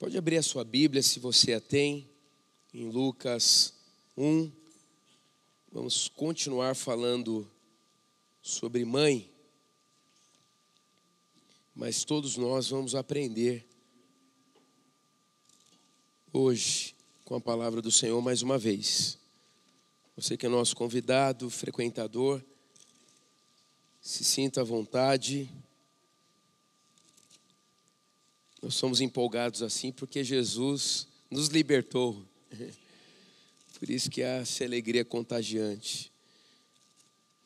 Pode abrir a sua Bíblia, se você a tem, em Lucas 1. Vamos continuar falando sobre mãe, mas todos nós vamos aprender hoje com a palavra do Senhor mais uma vez. Você que é nosso convidado, frequentador, se sinta à vontade. Nós somos empolgados assim porque Jesus nos libertou. Por isso que há essa alegria contagiante.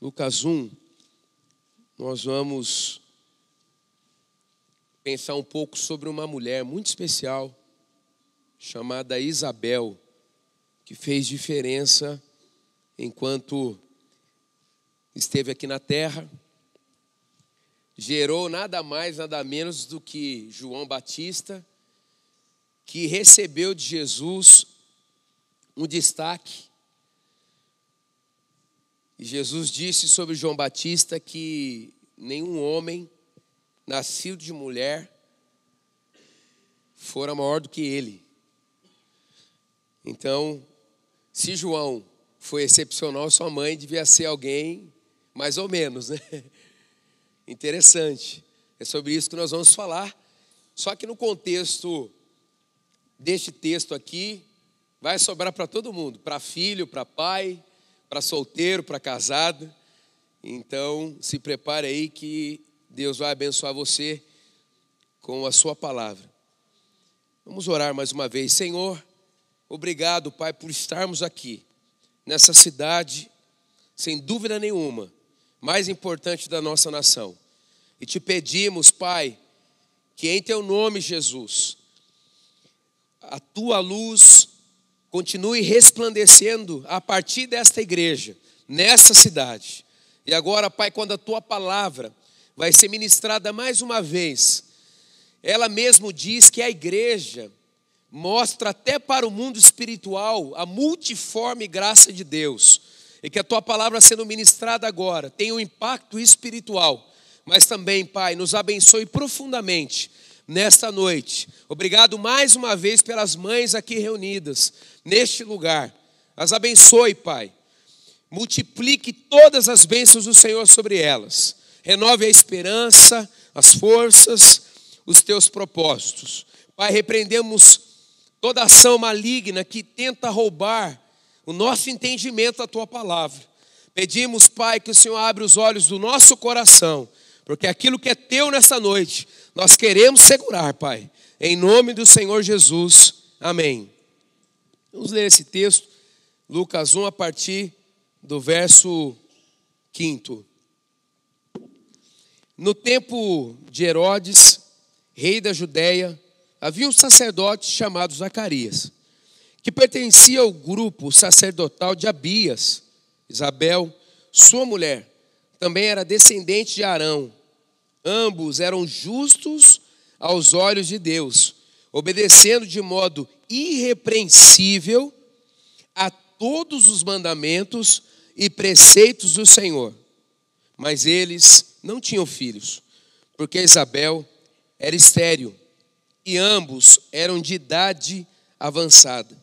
Lucas 1, nós vamos pensar um pouco sobre uma mulher muito especial, chamada Isabel, que fez diferença enquanto esteve aqui na terra. Gerou nada mais, nada menos do que João Batista, que recebeu de Jesus um destaque. E Jesus disse sobre João Batista que nenhum homem nascido de mulher fora maior do que ele. Então, se João foi excepcional, sua mãe devia ser alguém mais ou menos, né? Interessante. É sobre isso que nós vamos falar. Só que no contexto deste texto aqui, vai sobrar para todo mundo. Para filho, para pai, para solteiro, para casado. Então, se prepare aí que Deus vai abençoar você com a sua palavra. Vamos orar mais uma vez. Senhor, obrigado, Pai, por estarmos aqui, nessa cidade, sem dúvida nenhuma, mais importante da nossa nação. E te pedimos, Pai, que em teu nome, Jesus, a tua luz continue resplandecendo a partir desta igreja, nessa cidade. E agora, Pai, quando a tua palavra vai ser ministrada mais uma vez, ela mesmo diz que a igreja mostra até para o mundo espiritual a multiforme graça de Deus. E que a tua palavra sendo ministrada agora tenha um impacto espiritual, mas também, Pai, nos abençoe profundamente nesta noite. Obrigado mais uma vez pelas mães aqui reunidas neste lugar. As abençoe, Pai. Multiplique todas as bênçãos do Senhor sobre elas. Renove a esperança, as forças, os teus propósitos. Pai, repreendemos toda ação maligna que tenta roubar o nosso entendimento da tua palavra. Pedimos, Pai, que o Senhor abra os olhos do nosso coração, porque aquilo que é teu nessa noite, nós queremos segurar, Pai. Em nome do Senhor Jesus. Amém. Vamos ler esse texto, Lucas 1, a partir do verso 5. No tempo de Herodes, rei da Judéia, havia um sacerdote chamado Zacarias, que pertencia ao grupo sacerdotal de Abias. Isabel, sua mulher, também era descendente de Arão. Ambos eram justos aos olhos de Deus, obedecendo de modo irrepreensível a todos os mandamentos e preceitos do Senhor. Mas eles não tinham filhos, porque Isabel era estéril e ambos eram de idade avançada.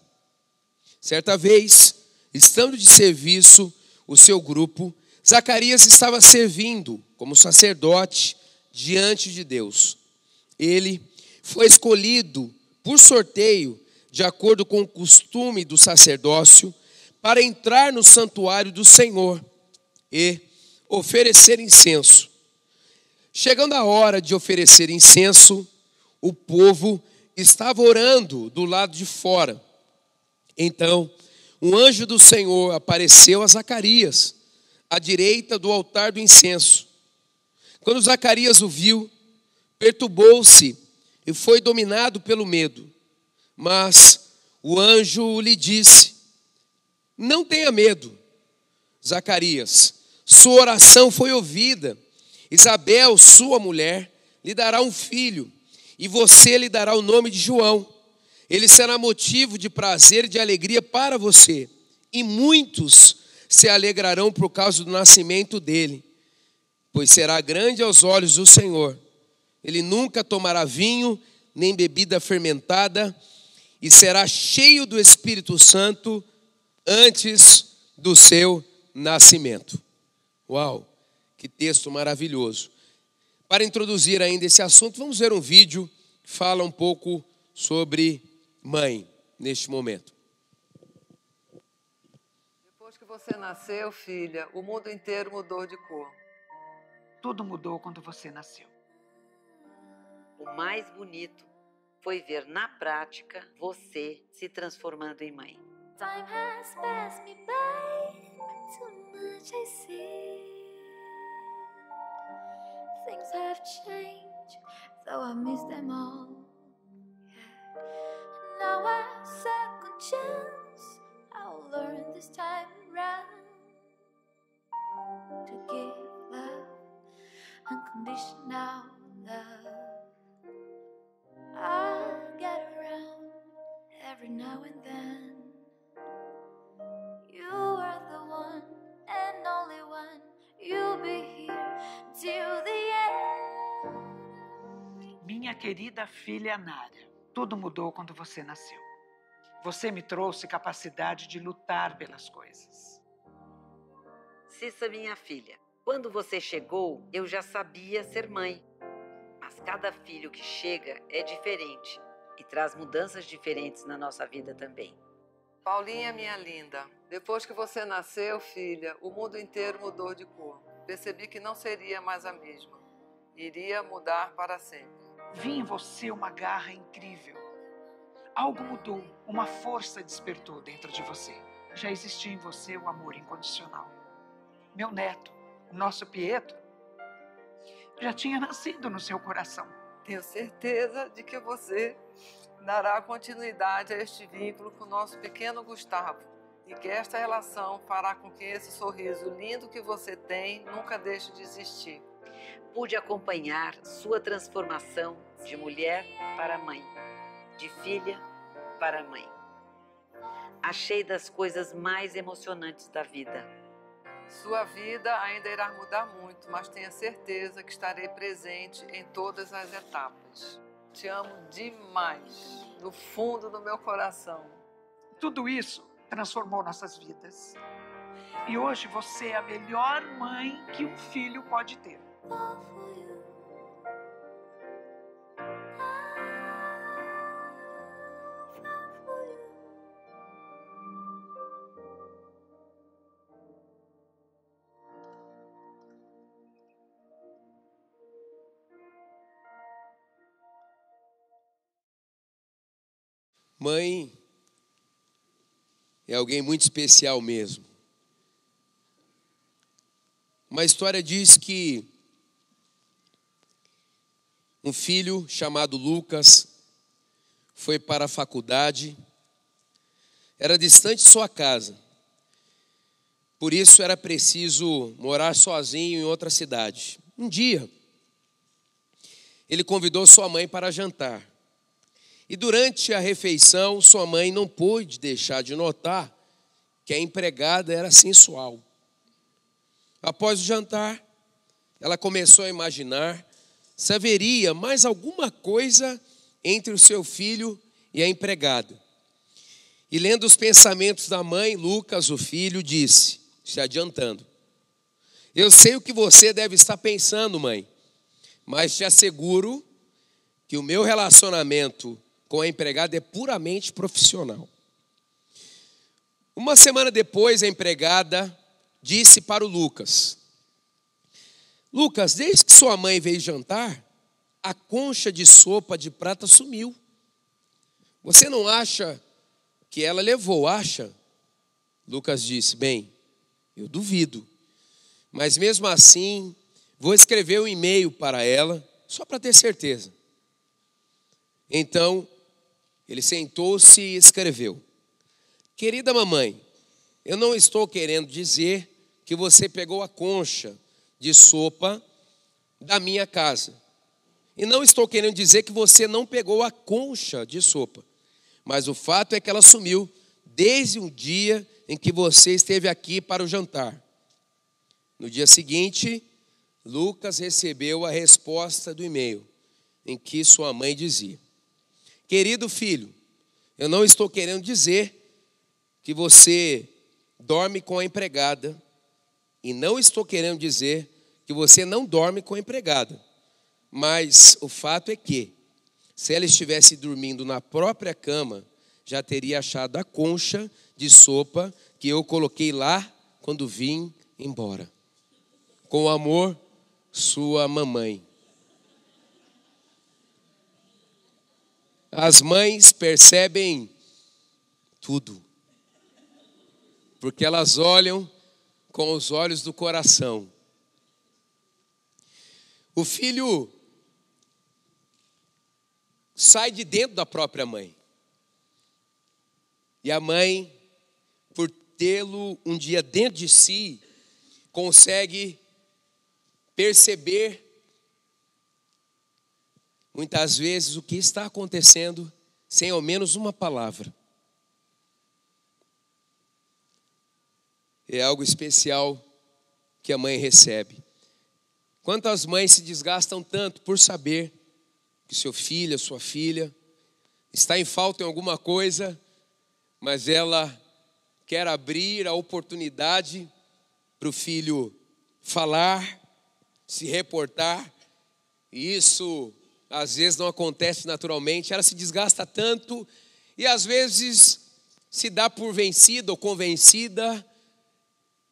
Certa vez, estando de serviço o seu grupo, Zacarias estava servindo como sacerdote diante de Deus. Ele foi escolhido por sorteio, de acordo com o costume do sacerdócio, para entrar no santuário do Senhor e oferecer incenso. Chegando a hora de oferecer incenso, o povo estava orando do lado de fora. Então, um anjo do Senhor apareceu a Zacarias, à direita do altar do incenso. Quando Zacarias o viu, perturbou-se e foi dominado pelo medo. Mas o anjo lhe disse: não tenha medo, Zacarias, sua oração foi ouvida. Isabel, sua mulher, lhe dará um filho, e você lhe dará o nome de João. Ele será motivo de prazer e de alegria para você, e muitos se alegrarão por causa do nascimento dele, pois será grande aos olhos do Senhor. Ele nunca tomará vinho, nem bebida fermentada, e será cheio do Espírito Santo antes do seu nascimento. Uau, que texto maravilhoso. Para introduzir ainda esse assunto, vamos ver um vídeo que fala um pouco sobre mãe neste momento. Depois que você nasceu, filha, o mundo inteiro mudou de cor. Tudo mudou quando você nasceu. O mais bonito foi ver na prática você se transformando em mãe. Time has passed me by, too much I see. Things have changed, though I miss them all. Yeah. Now a second chance, I'll learn this time around to give love, unconditional love. I get around every now and then. You are the one and only one. You'll be here till the end. Minha querida filha Nara, tudo mudou quando você nasceu. Você me trouxe capacidade de lutar pelas coisas. Cissa, minha filha, quando você chegou, eu já sabia ser mãe. Mas cada filho que chega é diferente e traz mudanças diferentes na nossa vida também. Paulinha, minha linda, depois que você nasceu, filha, o mundo inteiro mudou de cor. Percebi que não seria mais a mesma. Iria mudar para sempre. Vi em você uma garra incrível. Algo mudou, uma força despertou dentro de você. Já existia em você o amor incondicional. Meu neto, o nosso Pietro, já tinha nascido no seu coração. Tenho certeza de que você dará continuidade a este vínculo com o nosso pequeno Gustavo e que esta relação fará com que esse sorriso lindo que você tem nunca deixe de existir. Pude acompanhar sua transformação de mulher para mãe, de filha para mãe. Achei das coisas mais emocionantes da vida. Sua vida ainda irá mudar muito, mas tenha certeza que estarei presente em todas as etapas. Te amo demais, do fundo do meu coração. Tudo isso transformou nossas vidas. E hoje você é a melhor mãe que um filho pode ter. Fall for you. I fall for you. Mãe é alguém muito especial mesmo. Uma história diz que um filho chamado Lucas foi para a faculdade, era distante de sua casa, por isso era preciso morar sozinho em outra cidade. Um dia, ele convidou sua mãe para jantar. E durante a refeição, sua mãe não pôde deixar de notar que a empregada era sensual. Após o jantar, ela começou a imaginar se haveria mais alguma coisa entre o seu filho e a empregada. E lendo os pensamentos da mãe, Lucas, o filho, disse, se adiantando: eu sei o que você deve estar pensando, mãe, mas te asseguro que o meu relacionamento com a empregada é puramente profissional. Uma semana depois, a empregada disse para o Lucas: Lucas, desde que sua mãe veio jantar, a concha de sopa de prata sumiu. Você não acha que ela levou, acha? Lucas disse: bem, eu duvido. Mas mesmo assim, vou escrever um e-mail para ela, só para ter certeza. Então, ele sentou-se e escreveu: querida mamãe, eu não estou querendo dizer que você pegou a concha de sopa da minha casa. E não estou querendo dizer que você não pegou a concha de sopa. Mas o fato é que ela sumiu desde o dia em que você esteve aqui para o jantar. No dia seguinte, Lucas recebeu a resposta do e-mail, em que sua mãe dizia: Querido filho, eu não estou querendo dizer que você dorme com a empregada, e não estou querendo dizer que você não dorme com a empregada. Mas o fato é que, se ela estivesse dormindo na própria cama, já teria achado a concha de sopa que eu coloquei lá quando vim embora. Com amor, sua mamãe. As mães percebem tudo, porque elas olham com os olhos do coração. O filho sai de dentro da própria mãe. E a mãe, por tê-lo um dia dentro de si, consegue perceber muitas vezes o que está acontecendo sem ao menos uma palavra. É algo especial que a mãe recebe. Quantas mães se desgastam tanto por saber que seu filho, sua filha, está em falta em alguma coisa, mas ela quer abrir a oportunidade para o filho falar, se reportar, e isso às vezes não acontece naturalmente. Ela se desgasta tanto e às vezes se dá por vencida ou convencida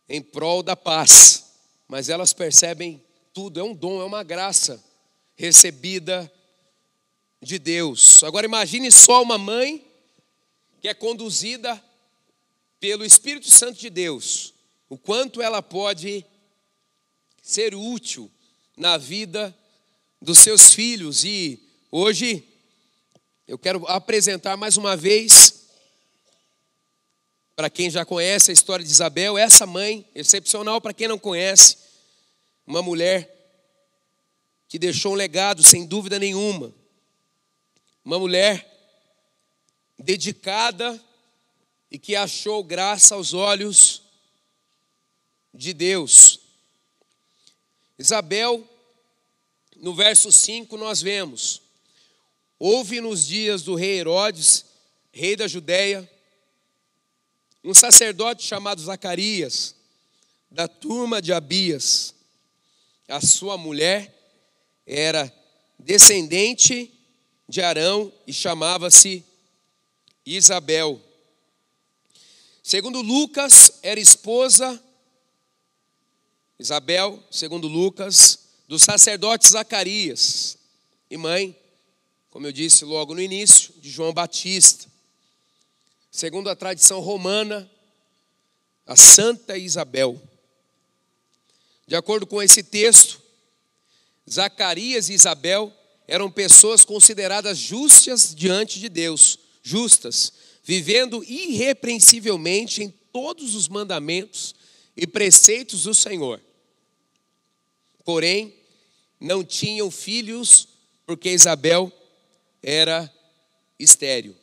em prol da paz, mas elas percebem tudo, é um dom, é uma graça recebida de Deus. Agora imagine só uma mãe que é conduzida pelo Espírito Santo de Deus, o quanto ela pode ser útil na vida dos seus filhos. E hoje eu quero apresentar mais uma vez, para quem já conhece a história de Isabel, essa mãe excepcional. Para quem não conhece, uma mulher que deixou um legado sem dúvida nenhuma, uma mulher dedicada e que achou graça aos olhos de Deus. Isabel, no verso 5 nós vemos: houve nos dias do rei Herodes, rei da Judéia, um sacerdote chamado Zacarias, da turma de Abias. A sua mulher era descendente de Arão e chamava-se Isabel. Segundo Lucas, era esposa, Isabel, segundo Lucas, do sacerdote Zacarias, e mãe, como eu disse logo no início, de João Batista. Segundo a tradição romana, a Santa Isabel. De acordo com esse texto, Zacarias e Isabel eram pessoas consideradas justas diante de Deus, justas, vivendo irrepreensivelmente em todos os mandamentos e preceitos do Senhor. Porém, não tinham filhos, porque Isabel era estéril.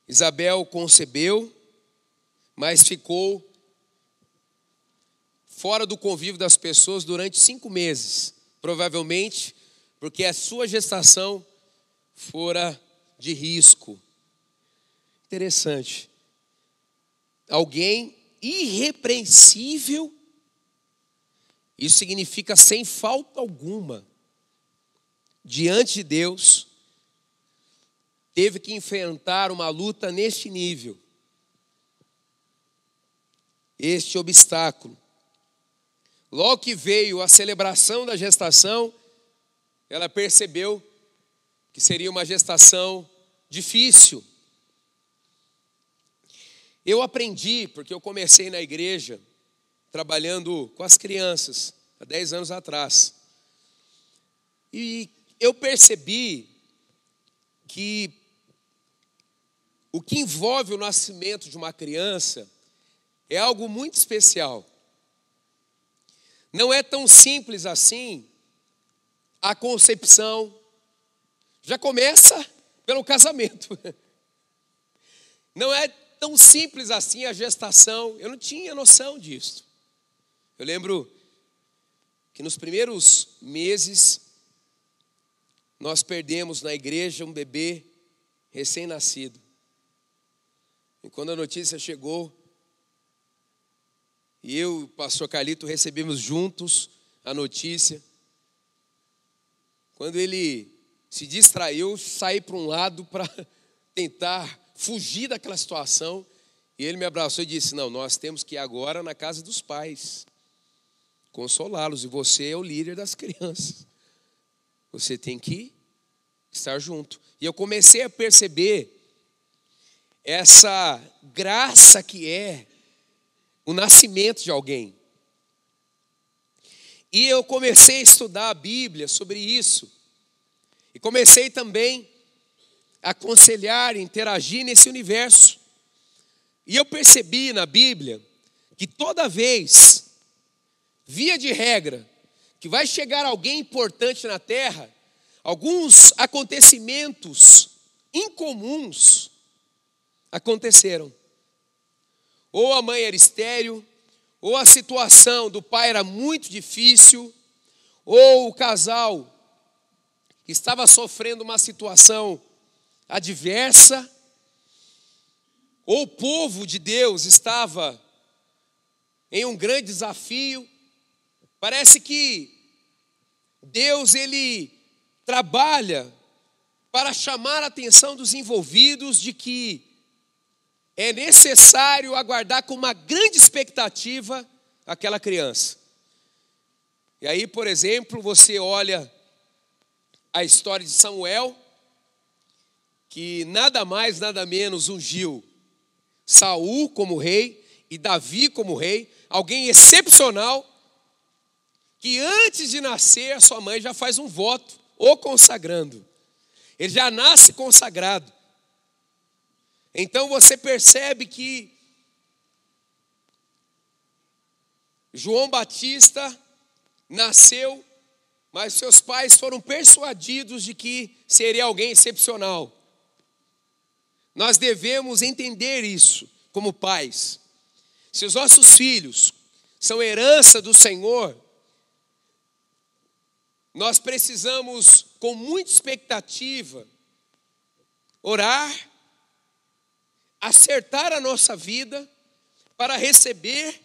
Isabel concebeu, mas ficou fora do convívio das pessoas durante 5 meses, provavelmente porque a sua gestação fora de risco. Interessante. Alguém irrepreensível, isso significa sem falta alguma, diante de Deus, teve que enfrentar uma luta neste nível, este obstáculo. Logo que veio a celebração da gestação, ela percebeu que seria uma gestação difícil. Eu aprendi, porque eu comecei na igreja, trabalhando com as crianças, há 10 anos atrás. E eu percebi que o que envolve o nascimento de uma criança é algo muito especial. Não é tão simples assim a concepção. Já começa pelo casamento. Não é tão simples assim a gestação. Eu não tinha noção disso. Eu lembro que nos primeiros meses nós perdemos na igreja um bebê recém-nascido. E quando a notícia chegou, e eu e o pastor Carlito recebemos juntos a notícia, quando ele se distraiu, eu saí para um lado para tentar fugir daquela situação, e ele me abraçou e disse: não, nós temos que ir agora na casa dos pais, consolá-los, e você é o líder das crianças, você tem que estar junto. E eu comecei a perceber essa graça que é o nascimento de alguém. E eu comecei a estudar a Bíblia sobre isso, e comecei também a aconselhar, interagir nesse universo. E eu percebi na Bíblia que toda vez, via de regra, que vai chegar alguém importante na terra, alguns acontecimentos incomuns aconteceram. Ou a mãe era estéril, ou a situação do pai era muito difícil, ou o casal estava sofrendo uma situação adversa, ou o povo de Deus estava em um grande desafio. Parece que Deus, ele trabalha para chamar a atenção dos envolvidos de que é necessário aguardar com uma grande expectativa aquela criança. E aí, por exemplo, você olha a história de Samuel, que nada mais, nada menos ungiu Saul como rei e Davi como rei, alguém excepcional, que antes de nascer a sua mãe já faz um voto, o consagrando. Ele já nasce consagrado. Então você percebe que João Batista nasceu, mas seus pais foram persuadidos de que seria alguém excepcional. Nós devemos entender isso como pais. Se os nossos filhos são herança do Senhor, nós precisamos, com muita expectativa, orar, acertar a nossa vida para receber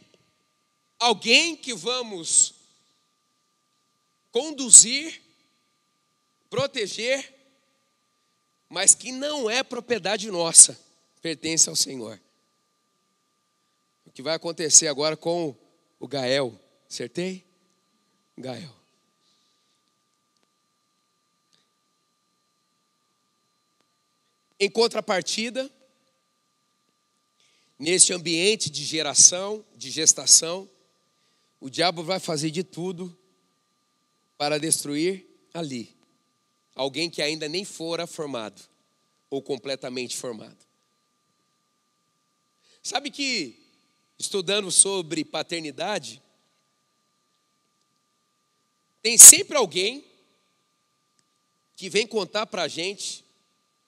alguém que vamos conduzir, proteger, mas que não é propriedade nossa, pertence ao Senhor. O que vai acontecer agora com o Gael, acertei? Gael. Em contrapartida, neste ambiente de geração, de gestação, o diabo vai fazer de tudo para destruir ali alguém que ainda nem fora formado ou completamente formado. Sabe que, estudando sobre paternidade, tem sempre alguém que vem contar para a gente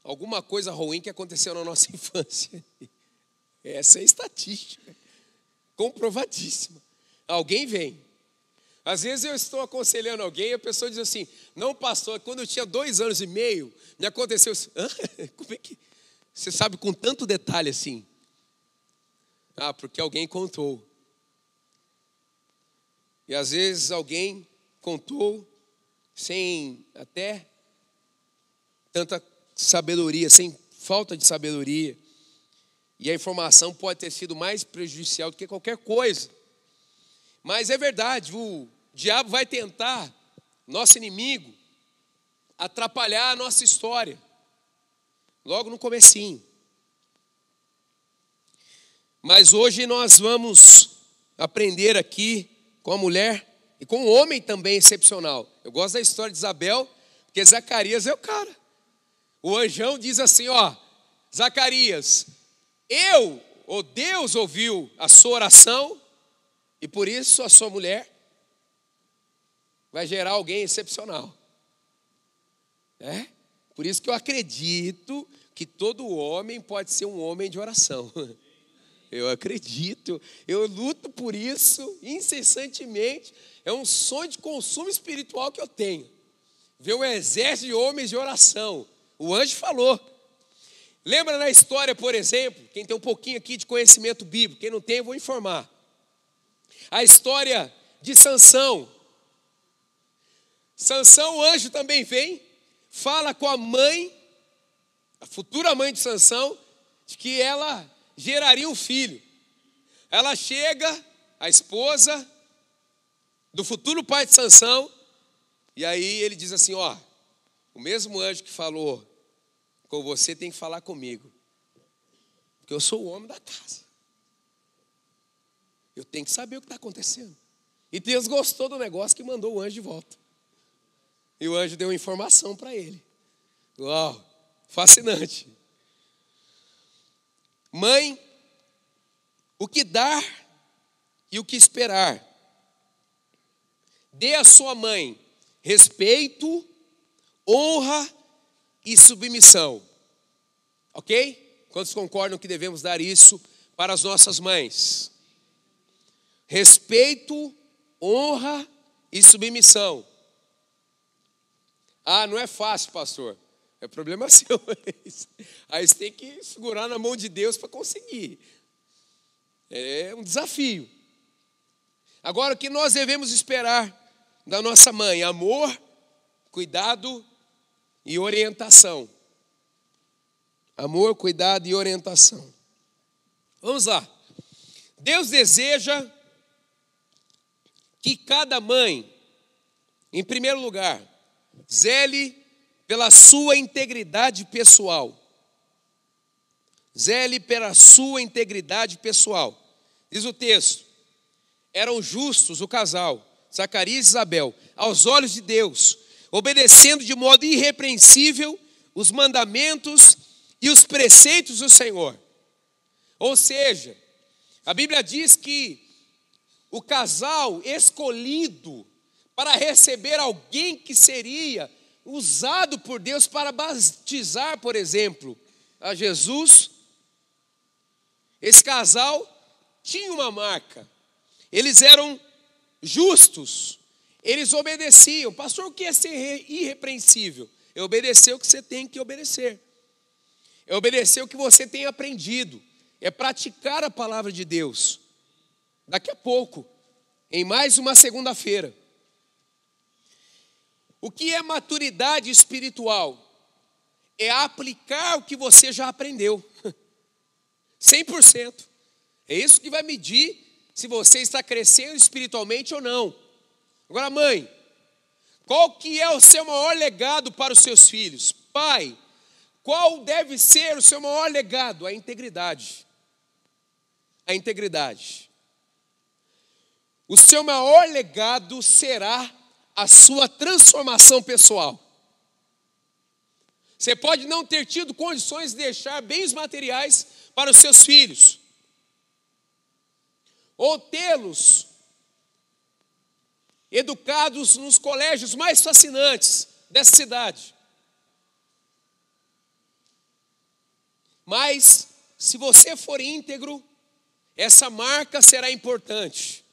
alguma coisa ruim que aconteceu na nossa infância. Essa é a estatística, comprovadíssima. Alguém vem. Às vezes eu estou aconselhando alguém e a pessoa diz assim: não, pastor, quando eu tinha 2 anos e meio, me aconteceu isso. Como é que você sabe com tanto detalhe assim? Ah, porque alguém contou. E às vezes alguém contou sem até tanta sabedoria, sem falta de sabedoria. E a informação pode ter sido mais prejudicial do que qualquer coisa. Mas é verdade, o diabo vai tentar, nosso inimigo, atrapalhar a nossa história. Logo no comecinho. Mas hoje nós vamos aprender aqui com a mulher e com um homem também excepcional. Eu gosto da história de Isabel, porque Zacarias é o cara. O anjão diz assim, ó: Zacarias, Deus ouviu a sua oração, e por isso a sua mulher vai gerar alguém excepcional. Por isso que eu acredito que todo homem pode ser um homem de oração. Eu acredito, eu luto por isso incessantemente. É um sonho de consumo espiritual que eu tenho. Vê um exército de homens de oração. O anjo falou. Lembra na história, por exemplo, quem tem um pouquinho aqui de conhecimento bíblico, quem não tem, eu vou informar. A história de Sansão. Sansão, o anjo também vem, fala com a mãe, a futura mãe de Sansão, de que ela geraria um filho. Ela chega, a esposa do futuro pai de Sansão, e aí ele diz assim, ó, o mesmo anjo que falou com você tem que falar comigo, porque eu sou o homem da casa. Eu tenho que saber o que está acontecendo. E Deus gostou do negócio que mandou o anjo de volta. E o anjo deu uma informação para ele. Uau, fascinante. Mãe, o que dar e o que esperar. Dê à sua mãe respeito, honra e submissão. Ok? Quantos concordam que devemos dar isso para as nossas mães? Respeito, honra e submissão. Ah, não é fácil, pastor. É problema seu. Aí você tem que segurar na mão de Deus para conseguir. É um desafio. Agora, o que nós devemos esperar da nossa mãe? Amor, cuidado e orientação. Amor, cuidado e orientação. Vamos lá. Deus deseja que cada mãe, em primeiro lugar, zele pela sua integridade pessoal. Zele pela sua integridade pessoal. Diz o texto, eram justos o casal, Zacarias e Isabel, aos olhos de Deus, obedecendo de modo irrepreensível os mandamentos e os preceitos do Senhor. Ou seja, a Bíblia diz que o casal escolhido para receber alguém que seria usado por Deus para batizar, por exemplo, a Jesus, esse casal tinha uma marca. Eles eram justos, eles obedeciam. Pastor, o que é ser irrepreensível? É obedecer o que você tem que obedecer. É obedecer o que você tem aprendido. É praticar a palavra de Deus. Daqui a pouco, em mais uma segunda-feira. O que é maturidade espiritual? É aplicar o que você já aprendeu. 100%. É isso que vai medir se você está crescendo espiritualmente ou não. Agora, mãe, qual que é o seu maior legado para os seus filhos? Pai, qual deve ser o seu maior legado? A integridade. A integridade. O seu maior legado será a sua transformação pessoal. Você pode não ter tido condições de deixar bens materiais para os seus filhos, ou tê-los educados nos colégios mais fascinantes dessa cidade. Mas, se você for íntegro, essa marca será importante.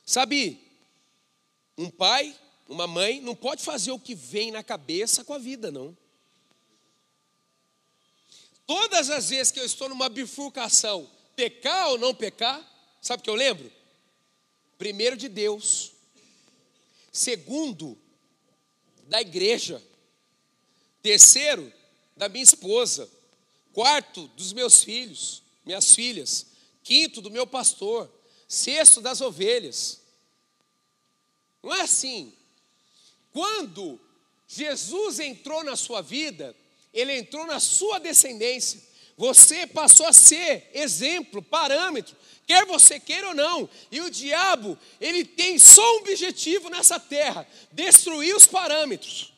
Sabe, um pai, uma mãe, não pode fazer o que vem na cabeça com a vida, não. Todas as vezes que eu estou numa bifurcação, pecar ou não pecar, sabe o que eu lembro? Primeiro de Deus, segundo da igreja, terceiro da minha esposa, quarto dos meus filhos, minhas filhas, quinto do meu pastor, sexto das ovelhas. Não é assim. Quando Jesus entrou na sua vida, ele entrou na sua descendência. Você passou a ser exemplo, parâmetro, quer você queira ou não. E o diabo, ele tem só um objetivo nessa terra: destruir os parâmetros.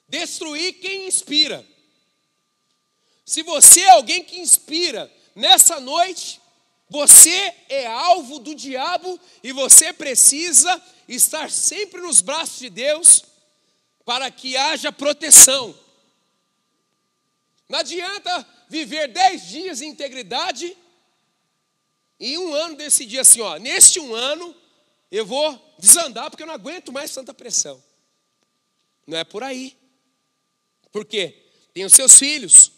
Destruir quem inspira. Se você é alguém que inspira, nessa noite, você é alvo do diabo e você precisa estar sempre nos braços de Deus para que haja proteção. Não adianta viver 10 dias em integridade e em um ano decidir assim, ó, neste um ano eu vou desandar porque eu não aguento mais tanta pressão. Não é por aí. Por quê? Tem os seus filhos,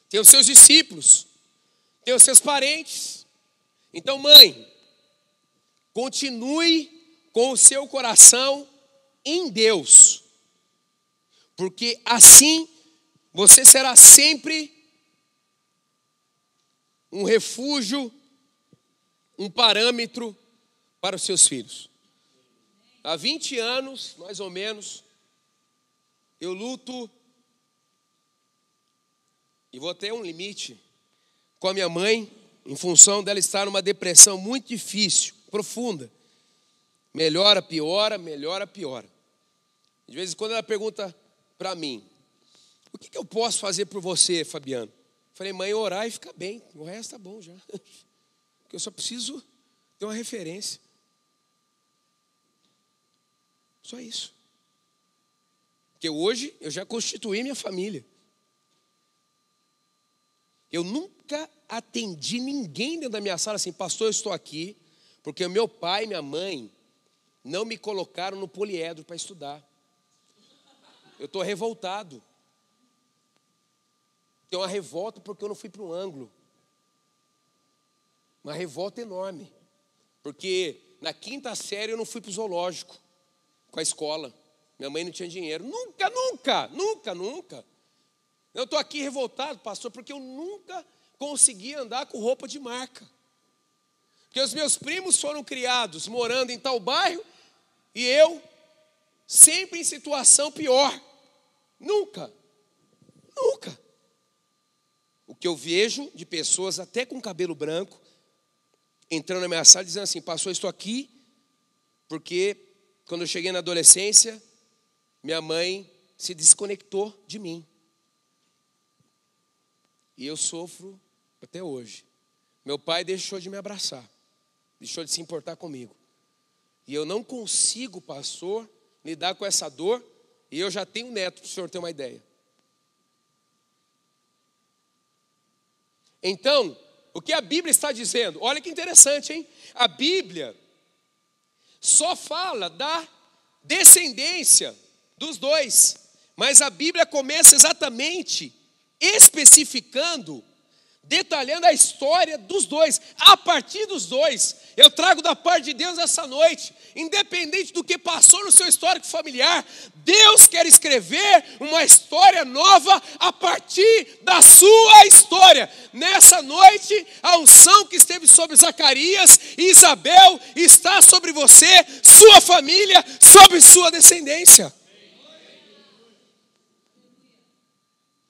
tem os seus discípulos, tem os seus parentes. Então, mãe, continue com o seu coração em Deus, porque assim você será sempre um refúgio, um parâmetro para os seus filhos. Há 20 anos, mais ou menos, eu luto, e vou ter um limite, com a minha mãe, em função dela estar numa depressão muito difícil, profunda. Melhora, piora, melhora, piora. De vez em quando ela pergunta para mim, o que eu posso fazer por você, Fabiano? Falei, mãe, orar e ficar bem, o resto tá bom já. Porque eu só preciso ter uma referência. Só isso. Porque hoje eu já constituí minha família. Eu nunca atendi ninguém dentro da minha sala assim, pastor, eu estou aqui, porque o meu pai e minha mãe não me colocaram no poliedro para estudar. Eu estou revoltado. Tem uma revolta porque eu não fui para um ângulo. Uma revolta enorme. Porque na 5ª série eu não fui para o zoológico com a escola. Minha mãe não tinha dinheiro. Nunca. Eu estou aqui revoltado, pastor, porque eu nunca consegui andar com roupa de marca. Porque os meus primos foram criados morando em tal bairro e eu sempre em situação pior. Nunca. O que eu vejo de pessoas até com cabelo branco entrando na minha sala dizendo assim, pastor, eu estou aqui porque quando eu cheguei na adolescência, minha mãe se desconectou de mim. E eu sofro até hoje. Meu pai deixou de me abraçar, deixou de se importar comigo. E eu não consigo, pastor, lidar com essa dor. E eu já tenho um neto, para o senhor ter uma ideia. Então, o que a Bíblia está dizendo? Olha que interessante, hein? A Bíblia só fala da descendência dos dois. Mas a Bíblia começa exatamente especificando, detalhando a história dos dois. A partir dos dois, eu trago da parte de Deus essa noite, independente do que passou no seu histórico familiar, Deus quer escrever uma história nova a partir da sua história. Nessa noite, a unção que esteve sobre Zacarias e Isabel está sobre você, sua família, sobre sua descendência.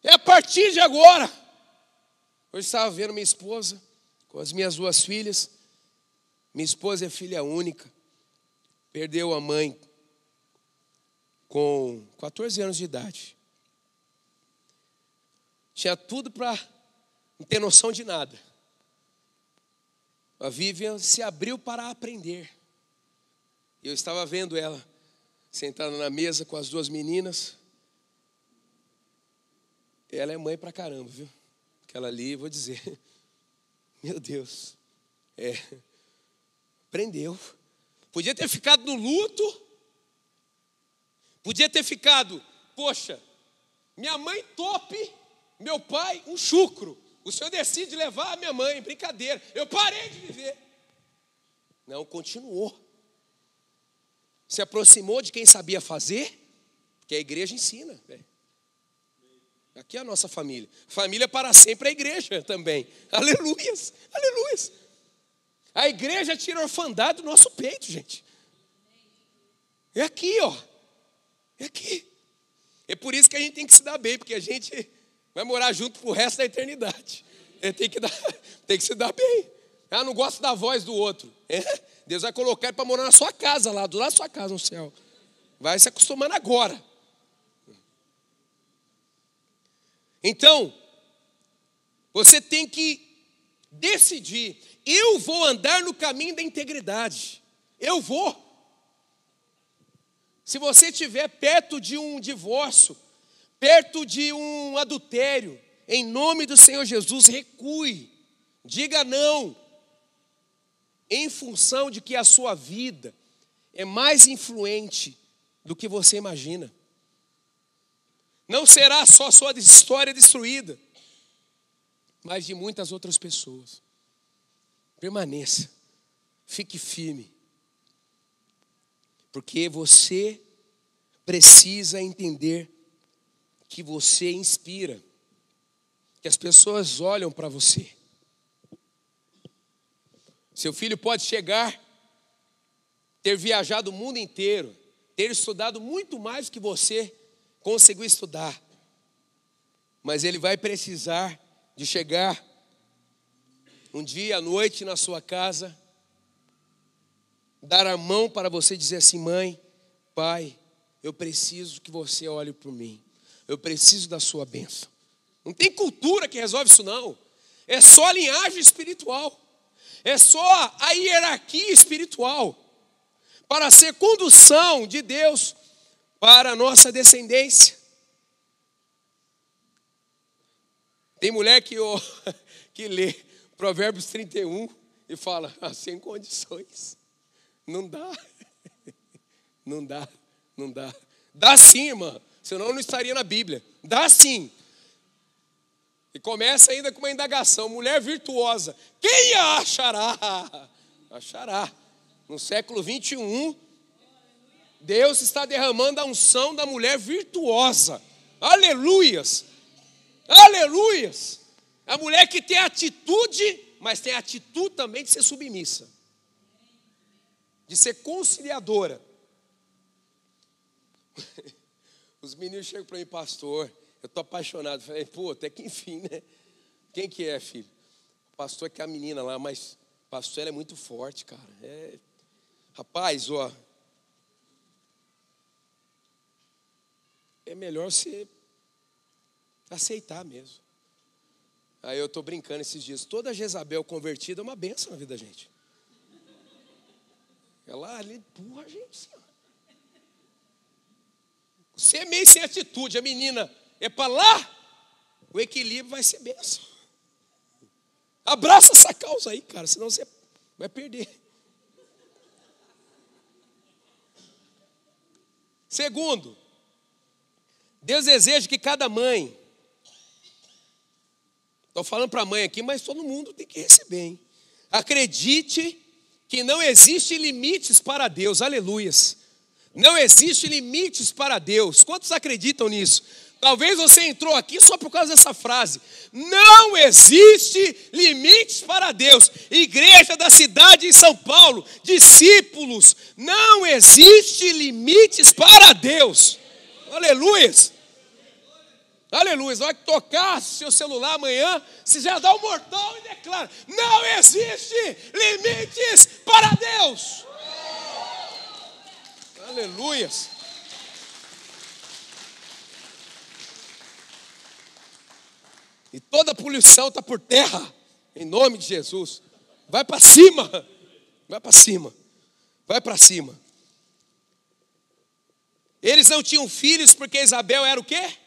É a partir de agora. Hoje estava vendo minha esposa com as minhas 2 filhas. Minha esposa é filha única. Perdeu a mãe com 14 anos de idade. Tinha tudo para não ter noção de nada. A Vivian se abriu para aprender. Eu estava vendo ela sentada na mesa com as 2 meninas. Ela é mãe pra caramba, viu? Aquela ali, vou dizer. Meu Deus. Aprendeu. Podia ter ficado no luto. Podia ter ficado, poxa, minha mãe top, meu pai um chucro. O senhor decide levar a minha mãe, brincadeira. Eu parei de viver. Não, continuou. Se aproximou de quem sabia fazer, porque a igreja ensina, velho. Aqui é a nossa família. Família para sempre é a igreja também. Aleluias, aleluias. A igreja tira a orfandade do nosso peito, gente. É aqui, ó. É aqui. É por isso que a gente tem que se dar bem, porque a gente vai morar junto pro resto da eternidade. Tem que se dar bem. Ah, não gosto da voz do outro. Deus vai colocar ele para morar na sua casa, lá do lado da sua casa no céu. Vai se acostumando agora. Então, você tem que decidir, eu vou andar no caminho da integridade. Eu vou. Se você estiver perto de um divórcio, perto de um adultério, em nome do Senhor Jesus, recue. Diga não. Em função de que a sua vida é mais influente do que você imagina. Não será só sua história destruída, mas de muitas outras pessoas. Permaneça, fique firme, porque você precisa entender que você inspira, que as pessoas olham para você. Seu filho pode chegar, ter viajado o mundo inteiro, ter estudado muito mais do que você conseguiu estudar, mas ele vai precisar de chegar um dia à noite na sua casa, dar a mão para você dizer assim: mãe, pai, eu preciso que você olhe por mim, eu preciso da sua bênção. Não tem cultura que resolve isso não, é só a linhagem espiritual, é só a hierarquia espiritual, para ser condução de Deus para a nossa descendência. Tem mulher que lê Provérbios 31 e fala: sem condições, não dá, não dá, não dá. Dá sim, irmã, senão não estaria na Bíblia. Dá sim. E começa ainda com uma indagação: mulher virtuosa, quem a achará? Achará. No século 21, Deus está derramando a unção da mulher virtuosa. Aleluias! Aleluias! A mulher que tem atitude, mas tem atitude também de ser submissa, de ser conciliadora. Os meninos chegam para mim: pastor, eu estou apaixonado. Eu falei: pô, até que enfim, né? Quem que é, filho? O pastor é que é a menina lá, mas o pastor, ela é muito forte, cara. Rapaz, ó, é melhor você aceitar mesmo. Aí eu estou brincando esses dias: toda Jezabel convertida é uma benção na vida da gente. Ela ali empurra a gente assim, ó. Você é meio sem atitude, a menina é para lá, o equilíbrio vai ser benção. Abraça essa causa aí, cara, senão você vai perder. Segundo, Deus deseja que cada mãe, estou falando para a mãe aqui, mas todo mundo tem que receber, hein? Acredite que não existe limites para Deus, aleluias. Não existe limites para Deus. Quantos acreditam nisso? Talvez você entrou aqui só por causa dessa frase. Não existe limites para Deus. Igreja da cidade em São Paulo, discípulos, não existe limites para Deus. Aleluias. Aleluia. Vai tocar seu celular amanhã, você já dá o mortal e declara: não existe limites para Deus. Aleluia. E toda poluição está por terra, em nome de Jesus. Vai para cima, vai para cima, vai para cima. Eles não tinham filhos porque Isabel era o quê?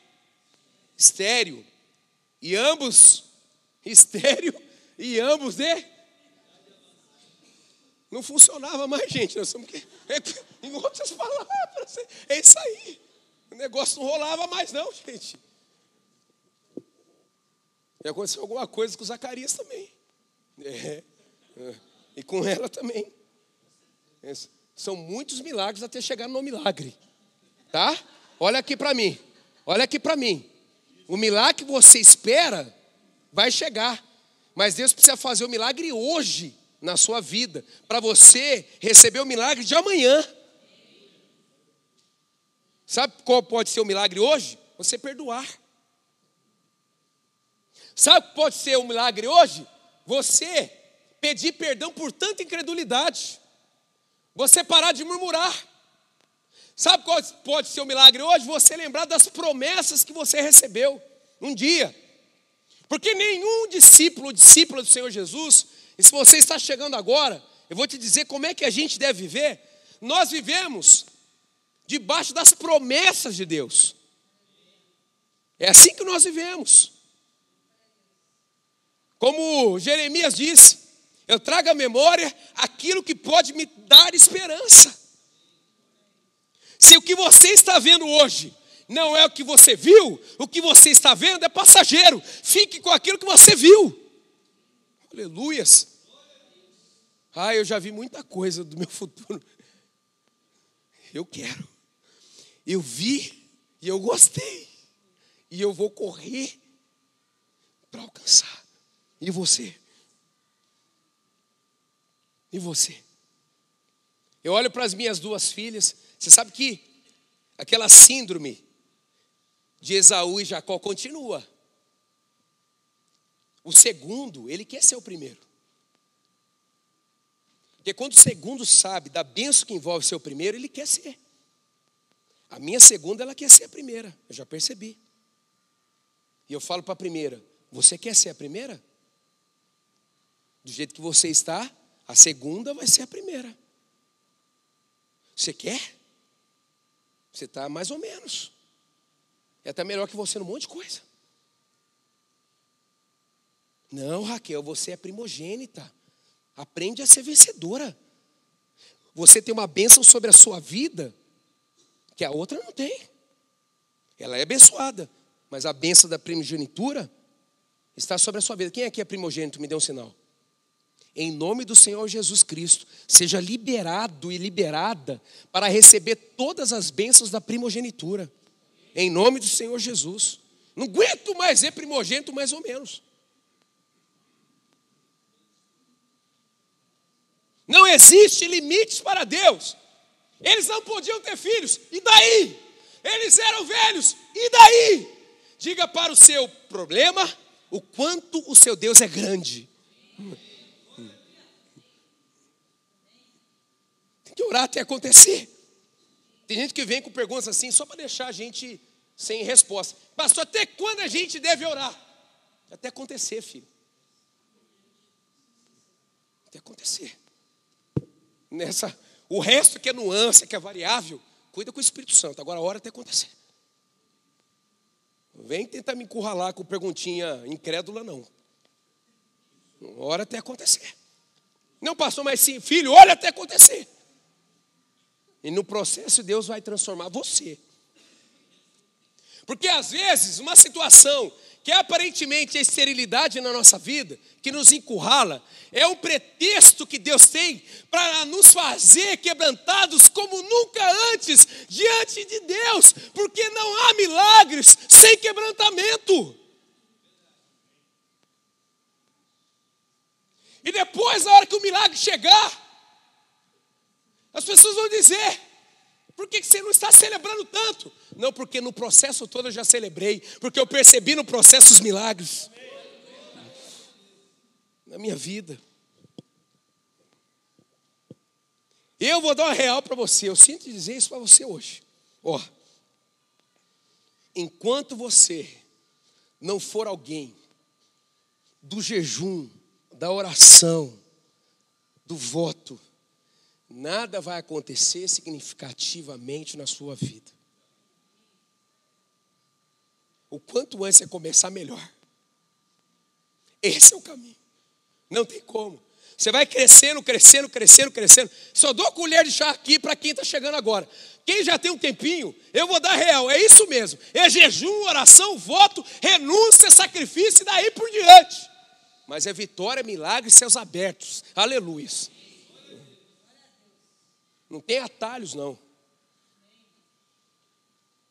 Estéril. E ambos, estéril, e ambos não funcionava mais, gente. Nós somos em outras palavras, é isso aí. O negócio não rolava mais não, gente. E aconteceu alguma coisa com Zacarias também. E com ela também. São muitos milagres até chegar no milagre. Tá? Olha aqui para mim. Olha aqui para mim. O milagre que você espera vai chegar. Mas Deus precisa fazer o milagre hoje na sua vida, para você receber o milagre de amanhã. Sabe qual pode ser o milagre hoje? Você perdoar. Sabe o que pode ser o milagre hoje? Você pedir perdão por tanta incredulidade. Você parar de murmurar. Sabe qual pode ser o milagre hoje? Você lembrar das promessas que você recebeu um dia. Porque nenhum discípulo ou discípula do Senhor Jesus, e se você está chegando agora, eu vou te dizer como é que a gente deve viver. Nós vivemos debaixo das promessas de Deus. É assim que nós vivemos. Como Jeremias disse: eu trago à memória aquilo que pode me dar esperança. Se o que você está vendo hoje não é o que você viu, o que você está vendo é passageiro. Fique com aquilo que você viu. Aleluias. Eu já vi muita coisa do meu futuro. Eu quero. Eu vi e eu gostei. E eu vou correr para alcançar. E você? E você? Eu olho para as minhas duas filhas. Você sabe que aquela síndrome de Esaú e Jacó continua. O segundo, ele quer ser o primeiro. Porque quando o segundo sabe da bênção que envolve ser o primeiro, ele quer ser. A minha segunda, ela quer ser a primeira. Eu já percebi. E eu falo para a primeira, você quer ser a primeira? Do jeito que você está, a segunda vai ser a primeira. Você quer? Você está mais ou menos. É até melhor que você num monte de coisa. Não, Raquel, você é primogênita. Aprende a ser vencedora. Você tem uma bênção sobre a sua vida que a outra não tem. Ela é abençoada, mas a bênção da primogenitura está sobre a sua vida. Quem aqui é primogênito? Me dê um sinal. Em nome do Senhor Jesus Cristo, seja liberado e liberada para receber todas as bênçãos da primogenitura. Em nome do Senhor Jesus. Não aguento mais ser primogênito mais ou menos. Não existe limites para Deus. Eles não podiam ter filhos, e daí? Eles eram velhos, e daí? Diga para o seu problema o quanto o seu Deus é grande. Tem que orar até acontecer. Tem gente que vem com perguntas assim, só para deixar a gente sem resposta. Pastor, até quando a gente deve orar? Até acontecer, filho. Até acontecer. O resto que é nuance, que é variável, cuida com o Espírito Santo. Agora a hora até acontecer. Não vem tentar me encurralar com perguntinha incrédula, não. A hora até acontecer. Não, pastor, mas sim, filho, olha até acontecer. E no processo Deus vai transformar você. Porque às vezes uma situação que aparentemente é esterilidade na nossa vida, que nos encurrala, é um pretexto que Deus tem para nos fazer quebrantados como nunca antes diante de Deus, porque não há milagres sem quebrantamento. E depois, na hora que o milagre chegar, as pessoas vão dizer, por que você não está celebrando tanto? Não, porque no processo todo eu já celebrei, porque eu percebi no processo os milagres. Na minha vida. Eu vou dar uma real para você, eu sinto dizer isso para você hoje. Enquanto você não for alguém do jejum, da oração, do voto, nada vai acontecer significativamente na sua vida. O quanto antes você começar, melhor. Esse é o caminho. Não tem como. Você vai crescendo, crescendo, crescendo, crescendo. Só dou colher de chá aqui para quem está chegando agora. Quem já tem um tempinho, eu vou dar real. É isso mesmo. É jejum, oração, voto, renúncia, sacrifício e daí por diante. Mas é vitória, milagre, céus abertos. Aleluia. Não tem atalhos, não.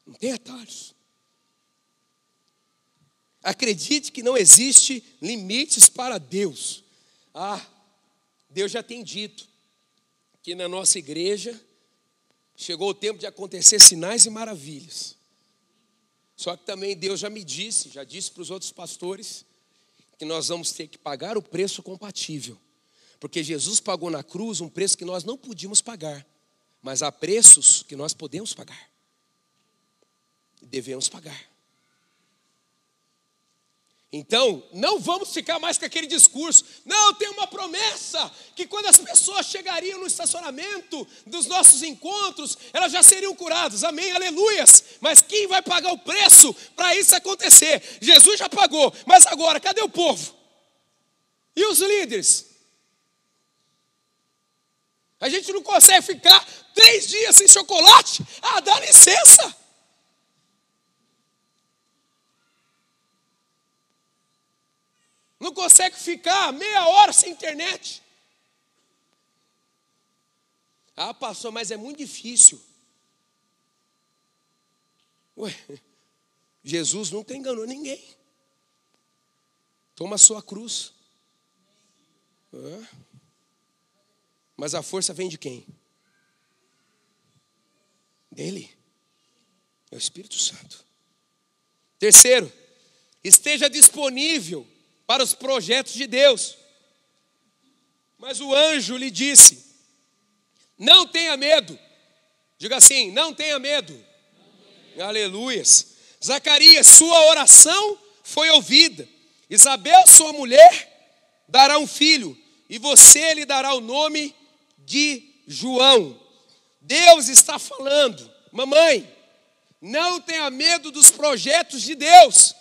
Não tem atalhos. Acredite que não existe limites para Deus. Deus já tem dito que na nossa igreja chegou o tempo de acontecer sinais e maravilhas. Só que também Deus já disse para os outros pastores, que nós vamos ter que pagar o preço compatível. Porque Jesus pagou na cruz um preço que nós não podíamos pagar. Mas há preços que nós podemos pagar. E devemos pagar. Então, não vamos ficar mais com aquele discurso. Não, tem uma promessa que quando as pessoas chegariam no estacionamento dos nossos encontros, elas já seriam curadas. Amém, aleluias. Mas quem vai pagar o preço para isso acontecer? Jesus já pagou. Mas agora, cadê o povo? E os líderes? A gente não consegue ficar 3 dias sem chocolate. Ah, dá licença. Não consegue ficar meia hora sem internet. Ah, pastor, mas é muito difícil. Ué, Jesus nunca enganou ninguém. Toma a sua cruz. Mas a força vem de quem? Dele. É o Espírito Santo. Terceiro, esteja disponível para os projetos de Deus. Mas o anjo lhe disse: não tenha medo. Diga assim, não tenha medo. Aleluias. Zacarias, sua oração foi ouvida. Isabel, sua mulher, dará um filho, e você lhe dará o nome de João. Deus está falando, mamãe, não tenha medo dos projetos de Deus.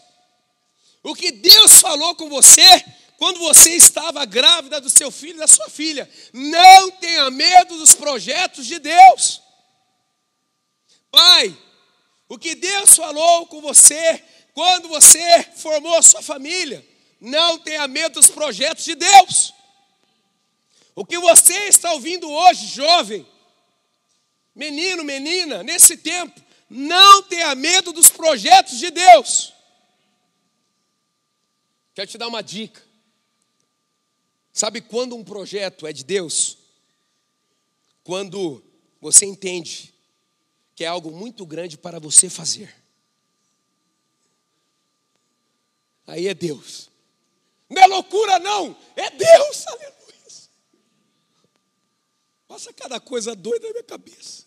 O que Deus falou com você quando você estava grávida do seu filho e da sua filha, não tenha medo dos projetos de Deus. Pai, o que Deus falou com você quando você formou a sua família, não tenha medo dos projetos de Deus. O que você está ouvindo hoje, jovem, menino, menina, nesse tempo, não tenha medo dos projetos de Deus. Quero te dar uma dica. Sabe quando um projeto é de Deus? Quando você entende que é algo muito grande para você fazer. Aí é Deus. Não é loucura não, é Deus, aleluia. Passa cada coisa doida na minha cabeça.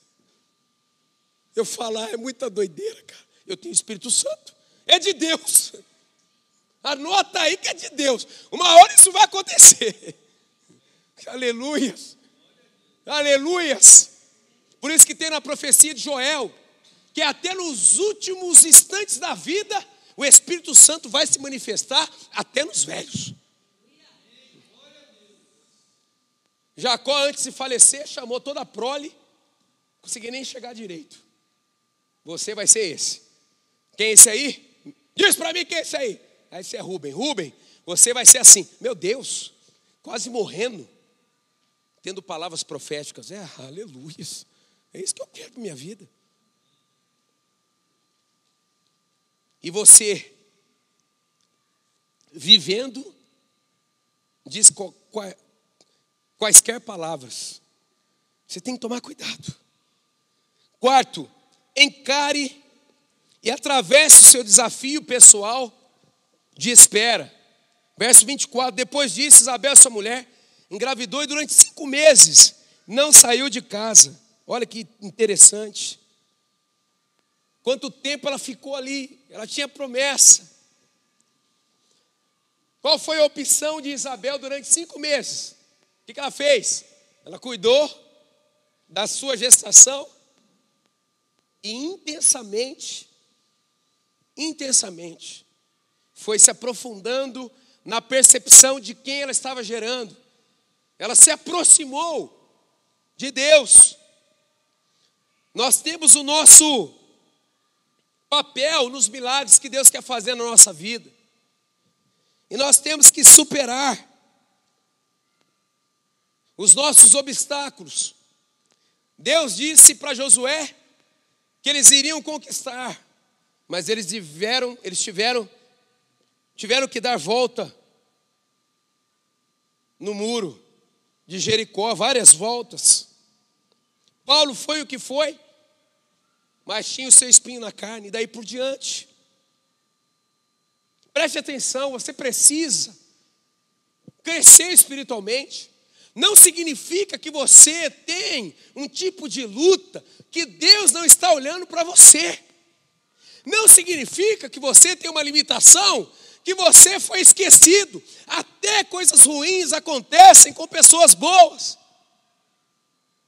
Eu falar é muita doideira, cara. Eu tenho Espírito Santo, é de Deus. Anota aí que é de Deus. Uma hora isso vai acontecer. Aleluias. Aleluias. Por isso que tem na profecia de Joel, que até nos últimos instantes da vida, o Espírito Santo vai se manifestar até nos velhos. Jacó, antes de falecer, chamou toda a prole, não conseguia nem chegar direito. Você vai ser esse. Quem é esse aí? Diz para mim quem é esse aí. Aí você é Rubem. Rubem, você vai ser assim. Meu Deus, quase morrendo, tendo palavras proféticas. Aleluia. É isso que eu quero para minha vida. E você, vivendo, diz quaisquer palavras. Você tem que tomar cuidado. Quarto, encare e atravesse o seu desafio pessoal de espera. Verso 24, depois disso, Isabel, sua mulher, engravidou e durante 5 meses não saiu de casa. Olha que interessante. Quanto tempo ela ficou ali? Ela tinha promessa. Qual foi a opção de Isabel durante 5 meses? O que ela fez? Ela cuidou da sua gestação e intensamente foi se aprofundando na percepção de quem ela estava gerando. Ela se aproximou de Deus. Nós temos o nosso papel nos milagres que Deus quer fazer na nossa vida. E nós temos que superar os nossos obstáculos. Deus disse para Josué que eles iriam conquistar, mas eles tiveram que dar volta no muro de Jericó, várias voltas. Paulo foi o que foi, mas tinha o seu espinho na carne, e daí por diante. Preste atenção, você precisa crescer espiritualmente. Não significa que você tem um tipo de luta que Deus não está olhando para você. Não significa que você tem uma limitação, que você foi esquecido. Até coisas ruins acontecem com pessoas boas.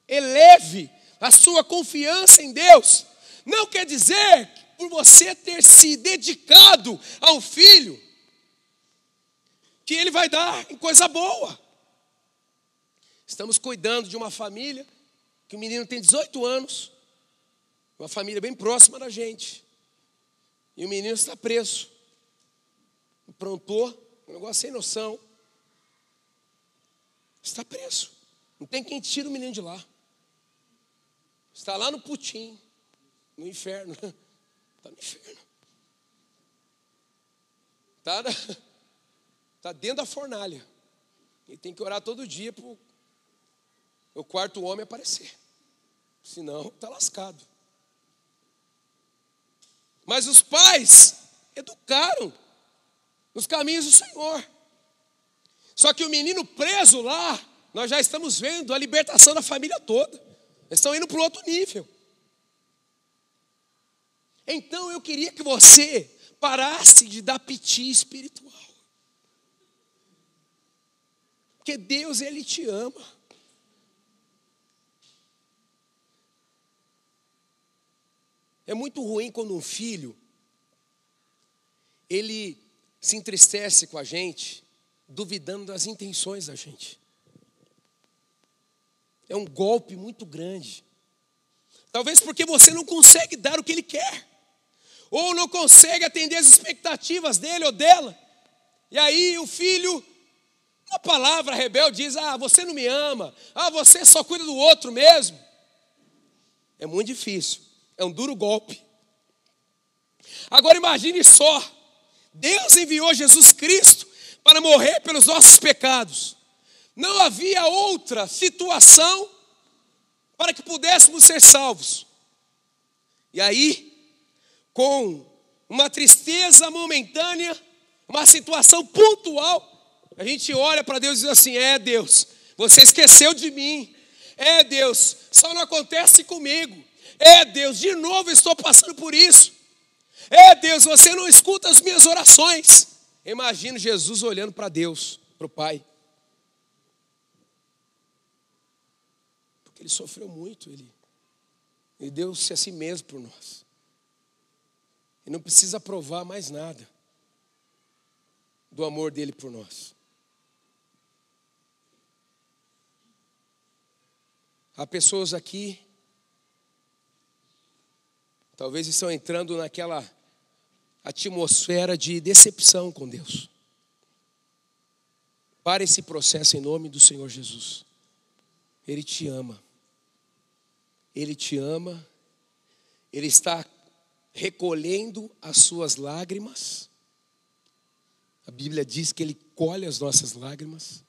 Eleve a sua confiança em Deus. Não quer dizer que por você ter se dedicado a um filho, que ele vai dar em coisa boa. Estamos cuidando de uma família, que o menino tem 18 anos, uma família bem próxima da gente. E o menino está preso. Aprontou, um negócio sem noção. Está preso. Não tem quem tire o menino de lá. Está lá no Putim, no inferno. Está no inferno. Está dentro da fornalha. E tem que orar todo dia para o quarto homem aparecer. Senão está lascado. Mas os pais educaram nos caminhos do Senhor. Só que o menino preso lá, nós já estamos vendo a libertação da família toda. Eles estão indo para outro nível. Então eu queria que você parasse de dar piti espiritual. Porque Deus, Ele te ama. É muito ruim quando um filho, ele se entristece com a gente, duvidando das intenções da gente. É um golpe muito grande. Talvez porque você não consegue dar o que ele quer. Ou não consegue atender as expectativas dele ou dela. E aí o filho, uma palavra rebelde diz, você não me ama. Você só cuida do outro mesmo. É muito difícil. É um duro golpe. Agora imagine só. Deus enviou Jesus Cristo para morrer pelos nossos pecados. Não havia outra situação para que pudéssemos ser salvos. E aí, com uma tristeza momentânea, uma situação pontual, a gente olha para Deus e diz assim, Deus, você esqueceu de mim. Deus, só não acontece comigo. Deus, de novo estou passando por isso. Deus, você não escuta as minhas orações. Imagino Jesus olhando para Deus, para o Pai. Porque Ele sofreu muito, Ele deu-se a si mesmo por nós. E não precisa provar mais nada do amor dele por nós. Há pessoas aqui, talvez estão entrando naquela atmosfera de decepção com Deus. Para esse processo em nome do Senhor Jesus. Ele te ama. Ele te ama. Ele está recolhendo as suas lágrimas. A Bíblia diz que Ele colhe as nossas lágrimas.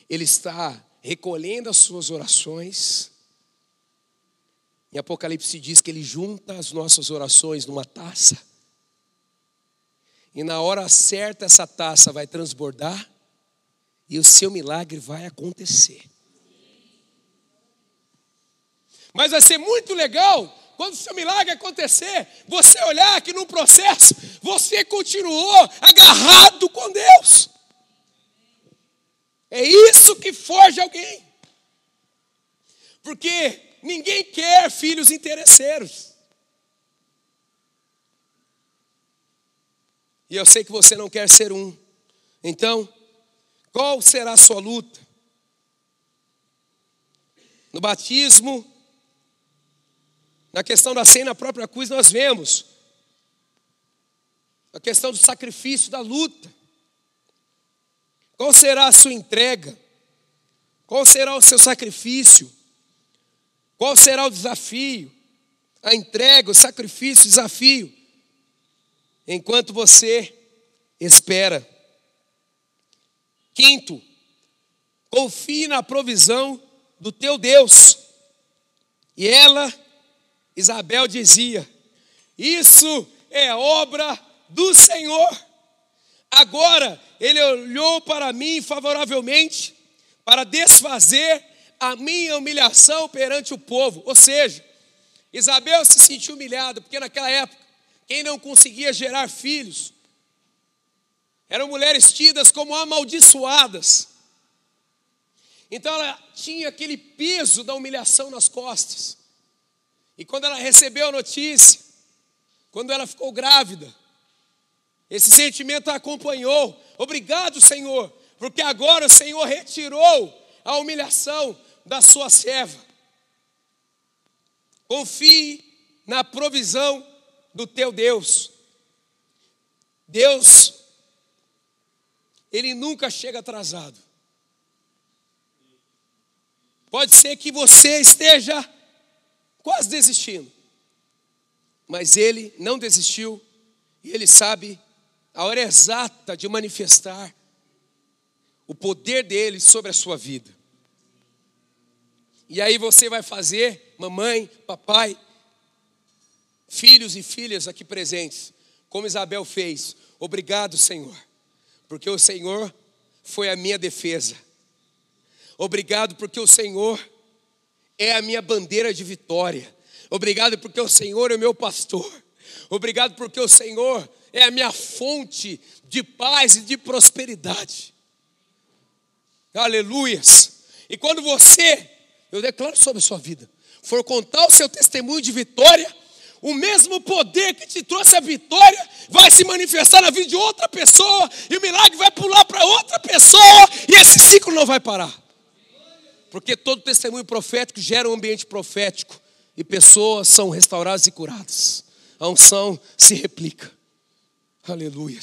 Ele está recolhendo as suas orações. Em Apocalipse diz que Ele junta as nossas orações numa taça. E na hora certa essa taça vai transbordar. E o seu milagre vai acontecer. Mas vai ser muito legal quando o seu milagre acontecer, você olhar que no processo você continuou agarrado com Deus. É isso que forja alguém. Porque ninguém quer filhos interesseiros. E eu sei que você não quer ser um. Então, qual será a sua luta? No batismo, na questão da ceia na própria cruz, nós vemos a questão do sacrifício, da luta. Qual será a sua entrega? Qual será o seu sacrifício? Qual será o desafio? A entrega, o sacrifício, o desafio. Enquanto você espera. Quinto, confie na provisão do teu Deus. E ela, Isabel, dizia, isso é obra do Senhor. Agora ele olhou para mim favoravelmente para desfazer a minha humilhação perante o povo. Ou seja, Isabel se sentiu humilhada, porque naquela época, quem não conseguia gerar filhos, eram mulheres tidas como amaldiçoadas. Então ela tinha aquele peso da humilhação nas costas. E quando ela recebeu a notícia, quando ela ficou grávida, esse sentimento a acompanhou. Obrigado, Senhor, porque agora o Senhor retirou a humilhação da sua serva. Confie na provisão do teu Deus. Deus, Ele nunca chega atrasado. Pode ser que você esteja quase desistindo, mas Ele não desistiu e Ele sabe a hora exata de manifestar o poder dele sobre a sua vida. E aí você vai fazer, mamãe, papai, filhos e filhas aqui presentes, como Isabel fez. Obrigado, Senhor, porque o Senhor foi a minha defesa. Obrigado porque o Senhor é a minha bandeira de vitória. Obrigado porque o Senhor é o meu pastor. Obrigado porque o Senhor é a minha fonte de paz e de prosperidade. Aleluias. E quando você, eu declaro sobre a sua vida, for contar o seu testemunho de vitória, o mesmo poder que te trouxe a vitória vai se manifestar na vida de outra pessoa, e o milagre vai pular para outra pessoa, e esse ciclo não vai parar. Porque todo testemunho profético gera um ambiente profético, e pessoas são restauradas e curadas. A unção se replica. Aleluia.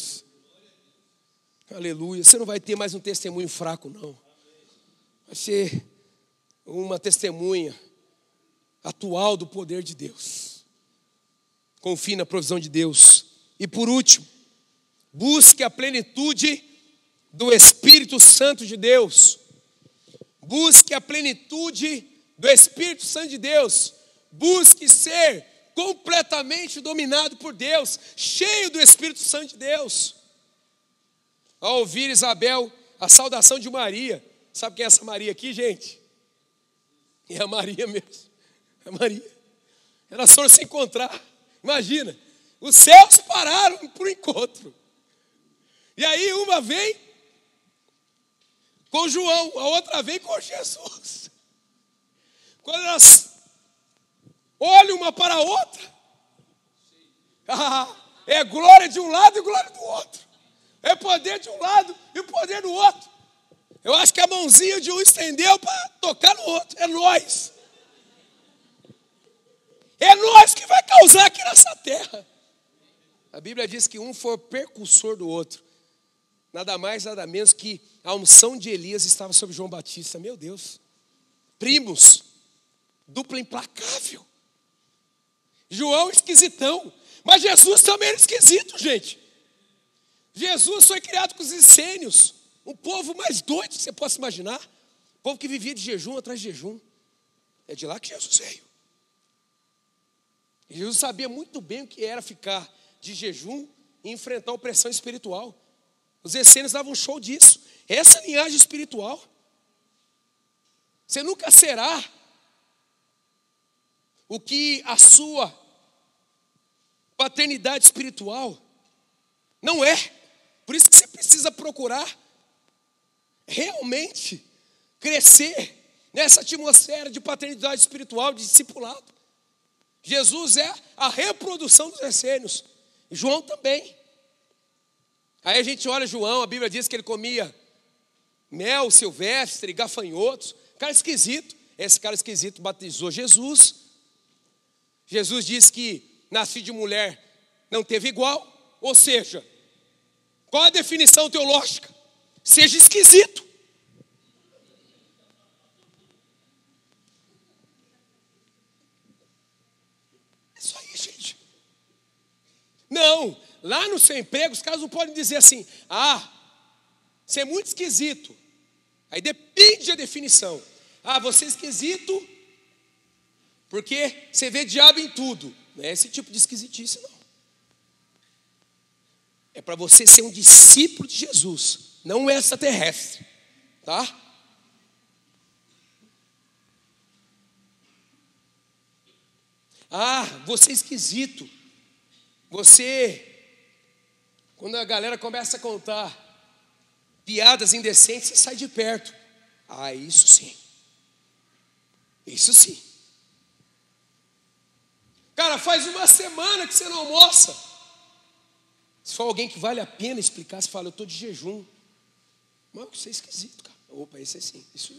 Aleluia. Você não vai ter mais um testemunho fraco, não. Vai ser uma testemunha atual do poder de Deus. Confie na provisão de Deus. E por último, busque a plenitude do Espírito Santo de Deus. Busque a plenitude do Espírito Santo de Deus. Busque ser completamente dominado por Deus, cheio do Espírito Santo de Deus. Ao ouvir Isabel a saudação de Maria, sabe quem é essa Maria aqui, gente? É a Maria mesmo, é a Maria. Elas foram se encontrar, imagina, os céus pararam para o encontro. E aí uma vem com João, a outra vem com Jesus. Quando elas olham uma para a outra, é glória de um lado e glória do outro. É poder de um lado e o poder do outro. Eu acho que a mãozinha de um estendeu para tocar no outro. É nós. É nós que vai causar aqui nessa terra. A Bíblia diz que um foi percussor do outro. Nada mais, nada menos que a unção de Elias estava sobre João Batista. Meu Deus. Primos. Dupla implacável. João esquisitão. Mas Jesus também era esquisito, gente. Jesus foi criado com os essênios. Um povo mais doido que você possa imaginar. Um povo que vivia de jejum atrás de jejum. É de lá que Jesus veio. E Jesus sabia muito bem o que era ficar de jejum e enfrentar a opressão espiritual. Os essênios davam um show disso. Essa linhagem espiritual. Você nunca será o que a sua paternidade espiritual não é. Por isso que você precisa procurar realmente crescer nessa atmosfera de paternidade espiritual, de discipulado. Jesus é a reprodução dos essênios. João também. Aí a gente olha João, a Bíblia diz que ele comia mel silvestre, gafanhotos. Cara esquisito. Esse cara esquisito batizou Jesus. Jesus diz que nasci de mulher não teve igual. Ou seja, qual a definição teológica? Seja esquisito. É isso aí, gente. Não, lá no seu emprego, os caras não podem dizer assim, você é muito esquisito. Aí depende da definição. Você é esquisito porque você vê diabo em tudo. Não é esse tipo de esquisitice, não. É para você ser um discípulo de Jesus, não um extraterrestre, tá? Você é esquisito. Quando a galera começa a contar piadas indecentes, você sai de perto. Isso sim. Isso sim. Cara, faz uma semana que você não almoça. Se for alguém que vale a pena explicar, você fala, eu estou de jejum. Mas você é esquisito, cara. Opa, esse é sim. Isso.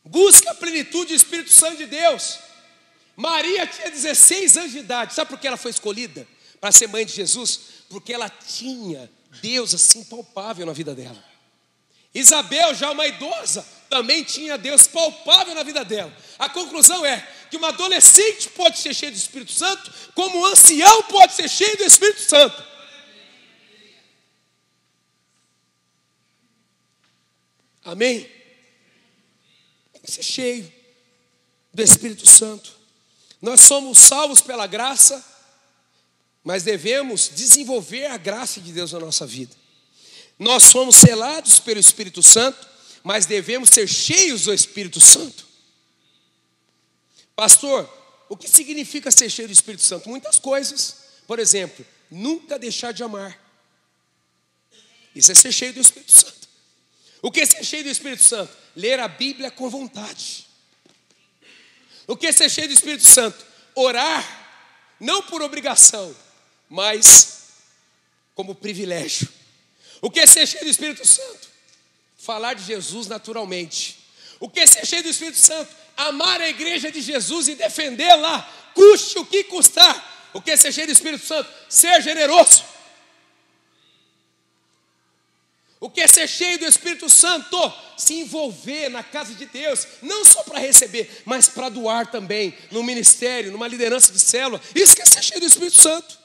Busca a plenitude do Espírito Santo de Deus. Maria tinha 16 anos de idade. Sabe por que ela foi escolhida para ser mãe de Jesus? Porque ela tinha Deus assim palpável na vida dela. Isabel, já uma idosa, também tinha Deus palpável na vida dela. A conclusão é que uma adolescente pode ser cheia do Espírito Santo, como um ancião pode ser cheio do Espírito Santo. Amém? Tem que ser cheio do Espírito Santo. Nós somos salvos pela graça, mas devemos desenvolver a graça de Deus na nossa vida. Nós somos selados pelo Espírito Santo, mas devemos ser cheios do Espírito Santo. Pastor, o que significa ser cheio do Espírito Santo? Muitas coisas. Por exemplo, nunca deixar de amar. Isso é ser cheio do Espírito Santo. O que é ser cheio do Espírito Santo? Ler a Bíblia com vontade. O que é ser cheio do Espírito Santo? Orar, não por obrigação, mas como privilégio. O que é ser cheio do Espírito Santo? Falar de Jesus naturalmente. O que é ser cheio do Espírito Santo? Amar a igreja de Jesus e defendê-la, custe o que custar. O que é ser cheio do Espírito Santo? Ser generoso. O que é ser cheio do Espírito Santo? Se envolver na casa de Deus, não só para receber, mas para doar também, no ministério, numa liderança de célula. Isso que é ser cheio do Espírito Santo.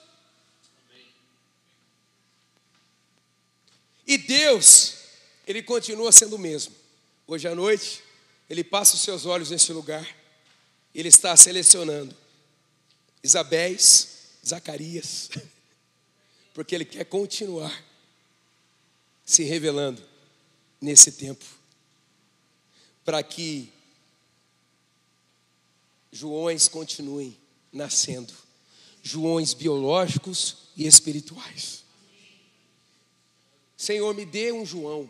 E Deus, Ele continua sendo o mesmo. Hoje à noite, Ele passa os seus olhos nesse lugar. Ele está selecionando Isabéis, Zacarias, porque Ele quer continuar se revelando nesse tempo, para que Joões continuem nascendo, Joões biológicos e espirituais. Senhor, me dê um João.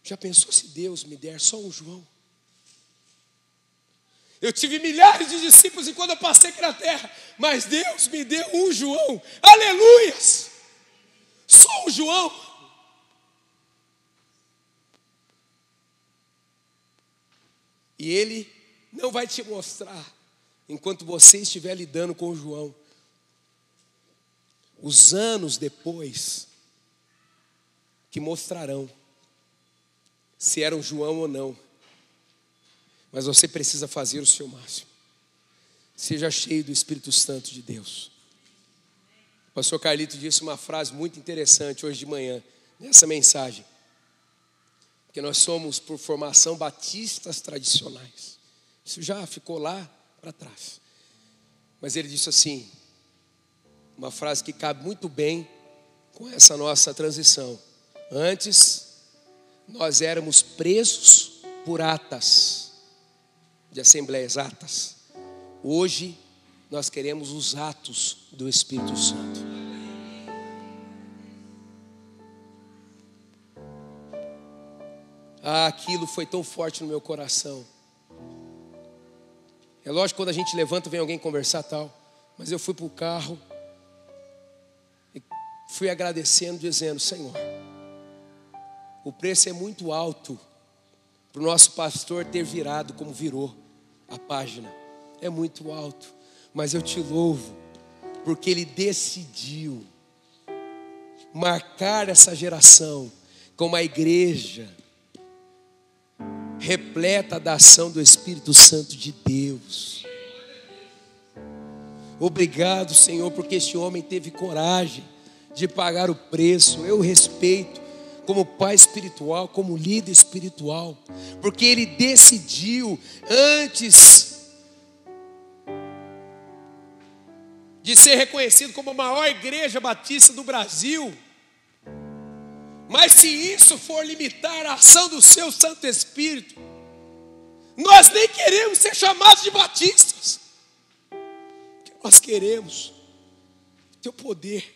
Já pensou se Deus me der só um João? Eu tive milhares de discípulos enquanto eu passei aqui na terra, mas Deus me deu um João. Aleluias! Só um João. E Ele não vai te mostrar enquanto você estiver lidando com o João. Os anos depois que mostrarão se era um João ou não. Mas você precisa fazer o seu máximo. Seja cheio do Espírito Santo de Deus. O pastor Carlito disse uma frase muito interessante hoje de manhã, nessa mensagem. Que nós somos, por formação, batistas tradicionais. Isso já ficou lá para trás. Mas ele disse assim, uma frase que cabe muito bem com essa nossa transição. Antes, nós éramos presos por atas de assembleias, atas. Hoje, nós queremos os atos do Espírito Santo. Aquilo foi tão forte no meu coração. É lógico, quando a gente levanta, vem alguém conversar tal. Mas eu fui para o carro e fui agradecendo, dizendo, Senhor, o preço é muito alto para o nosso pastor ter virado como virou a página. É muito alto, mas eu te louvo, porque ele decidiu marcar essa geração com uma igreja repleta da ação do Espírito Santo de Deus. Obrigado, Senhor, porque este homem teve coragem de pagar o preço. Eu o respeito como pai espiritual, como líder espiritual, porque ele decidiu antes de ser reconhecido como a maior igreja batista do Brasil. Mas se isso for limitar a ação do seu Santo Espírito, nós nem queremos ser chamados de batistas. Nós queremos teu poder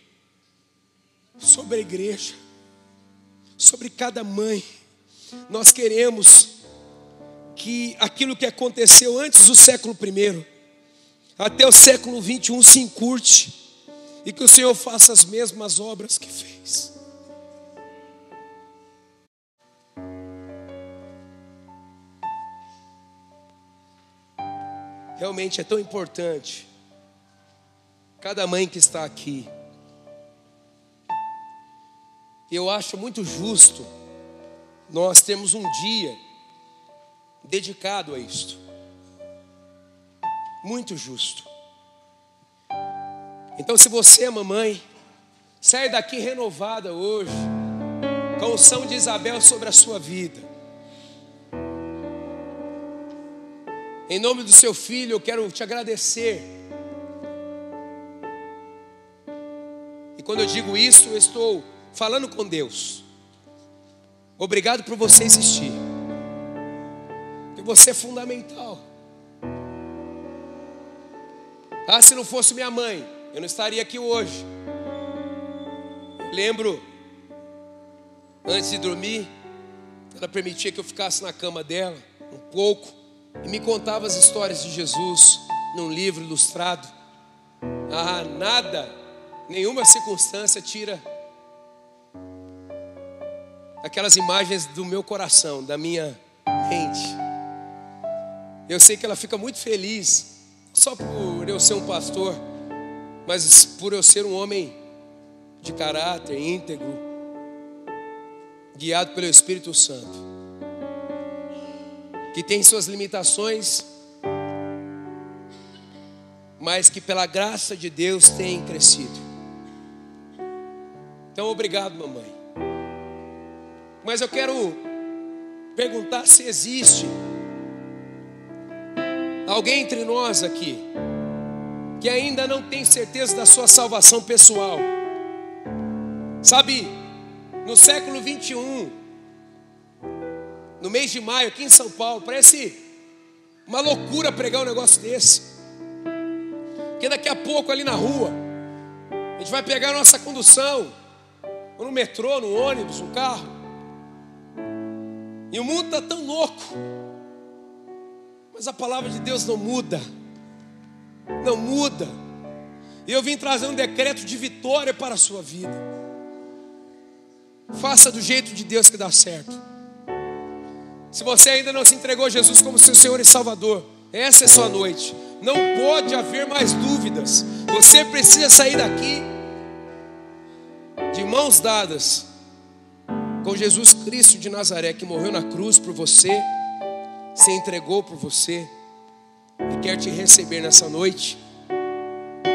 sobre a igreja, sobre cada mãe. Nós queremos que aquilo que aconteceu antes do século I, até o século XXI se encurte, e que o Senhor faça as mesmas obras que fez. realmente é tão importante. Cada mãe que está aqui. Eu acho muito justo nós termos um dia dedicado a isto. Muito justo. Então, se você é mamãe, sai daqui renovada hoje, com a unção de Isabel sobre a sua vida. Em nome do seu filho, eu quero te agradecer. E quando eu digo isso, eu estou falando com Deus. Obrigado por você existir. Porque você é fundamental. Ah, se não fosse minha mãe, eu não estaria aqui hoje. Eu lembro, antes de dormir, ela permitia que eu ficasse na cama dela um pouco e me contava as histórias de Jesus num livro ilustrado. Ah, nada, nenhuma circunstância tira aquelas imagens do meu coração, da minha mente. Eu sei que ela fica muito feliz, só por eu ser um pastor, mas por eu ser um homem de caráter íntegro, guiado pelo Espírito Santo, que tem suas limitações, mas que pela graça de Deus tem crescido. Então, obrigado, mamãe. Mas eu quero perguntar se existe alguém entre nós aqui que ainda não tem certeza da sua salvação pessoal. Sabe, no século 21, no mês de maio, aqui em São Paulo, parece uma loucura pregar um negócio desse. Porque daqui a pouco ali na rua, a gente vai pegar a nossa condução, ou no metrô, no ônibus, no carro, e o mundo está tão louco, mas a palavra de Deus não muda. Não muda. E eu vim trazer um decreto de vitória para a sua vida. Faça do jeito de Deus que dá certo. Se você ainda não se entregou a Jesus como seu Senhor e Salvador, essa é sua noite. Não pode haver mais dúvidas. Você precisa sair daqui de mãos dadas com Jesus Cristo de Nazaré, que morreu na cruz por você, se entregou por você e quer te receber nessa noite,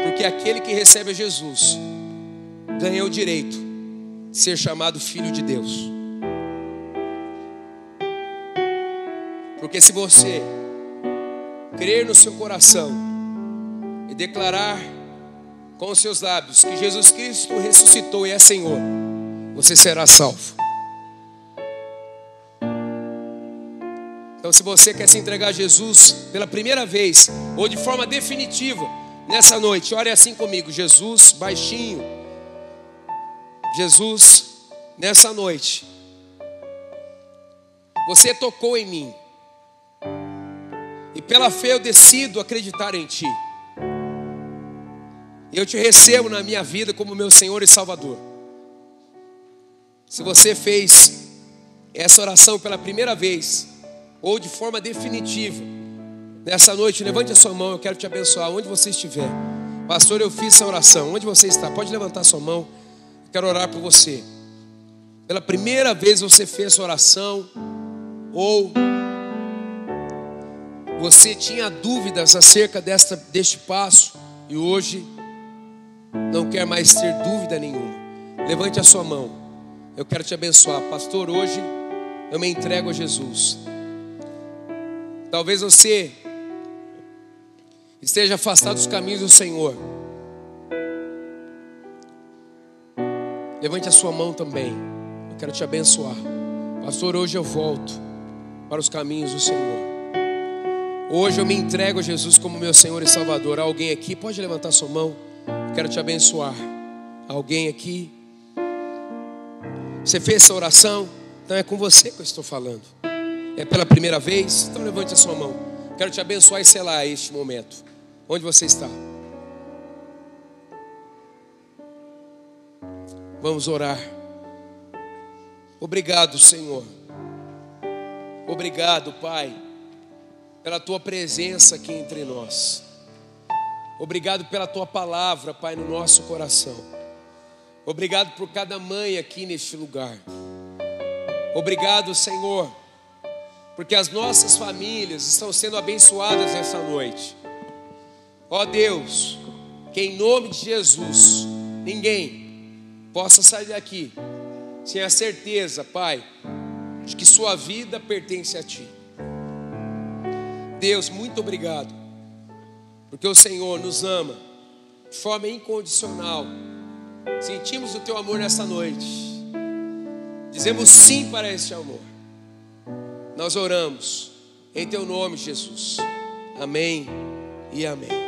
porque aquele que recebe a Jesus ganha o direito de ser chamado filho de Deus. Porque se você crer no seu coração e declarar com os seus lábios que Jesus Cristo ressuscitou e é Senhor, você será salvo. Então, se você quer se entregar a Jesus pela primeira vez ou de forma definitiva nessa noite, ore assim comigo: Jesus, baixinho. Jesus, nessa noite, você tocou em mim, e pela fé eu decido acreditar em Ti. Eu te recebo na minha vida como meu Senhor e Salvador. Se você fez essa oração pela primeira vez ou de forma definitiva nessa noite, levante a sua mão. Eu quero te abençoar onde você estiver. Pastor, eu fiz essa oração. Onde você está? Pode levantar sua mão. Eu quero orar por você. Pela primeira vez você fez essa oração, ou você tinha dúvidas acerca deste passo e hoje não quer mais ter dúvida nenhuma. Levante a sua mão. Eu quero te abençoar. Pastor, hoje eu me entrego a Jesus. Talvez você esteja afastado dos caminhos do Senhor. Levante a sua mão também. Eu quero te abençoar. Pastor, hoje eu volto para os caminhos do Senhor. Hoje eu me entrego a Jesus como meu Senhor e Salvador. Alguém aqui pode levantar sua mão? Eu quero te abençoar. Alguém aqui? Você fez essa oração? Então é com você que eu estou falando. É pela primeira vez? Então levante a sua mão. Quero te abençoar e selar este momento. Onde você está? Vamos orar. Obrigado, Senhor. Obrigado, Pai, pela tua presença aqui entre nós. Obrigado pela tua palavra, Pai, no nosso coração. Obrigado por cada mãe aqui neste lugar. Obrigado, Senhor, porque as nossas famílias estão sendo abençoadas nessa noite. Ó Deus, que em nome de Jesus, ninguém possa sair daqui sem a certeza, Pai, de que sua vida pertence a Ti. Deus, muito obrigado, porque o Senhor nos ama de forma incondicional. Sentimos o Teu amor nessa noite. Dizemos sim para este amor. Nós oramos em Teu nome, Jesus. Amém e amém.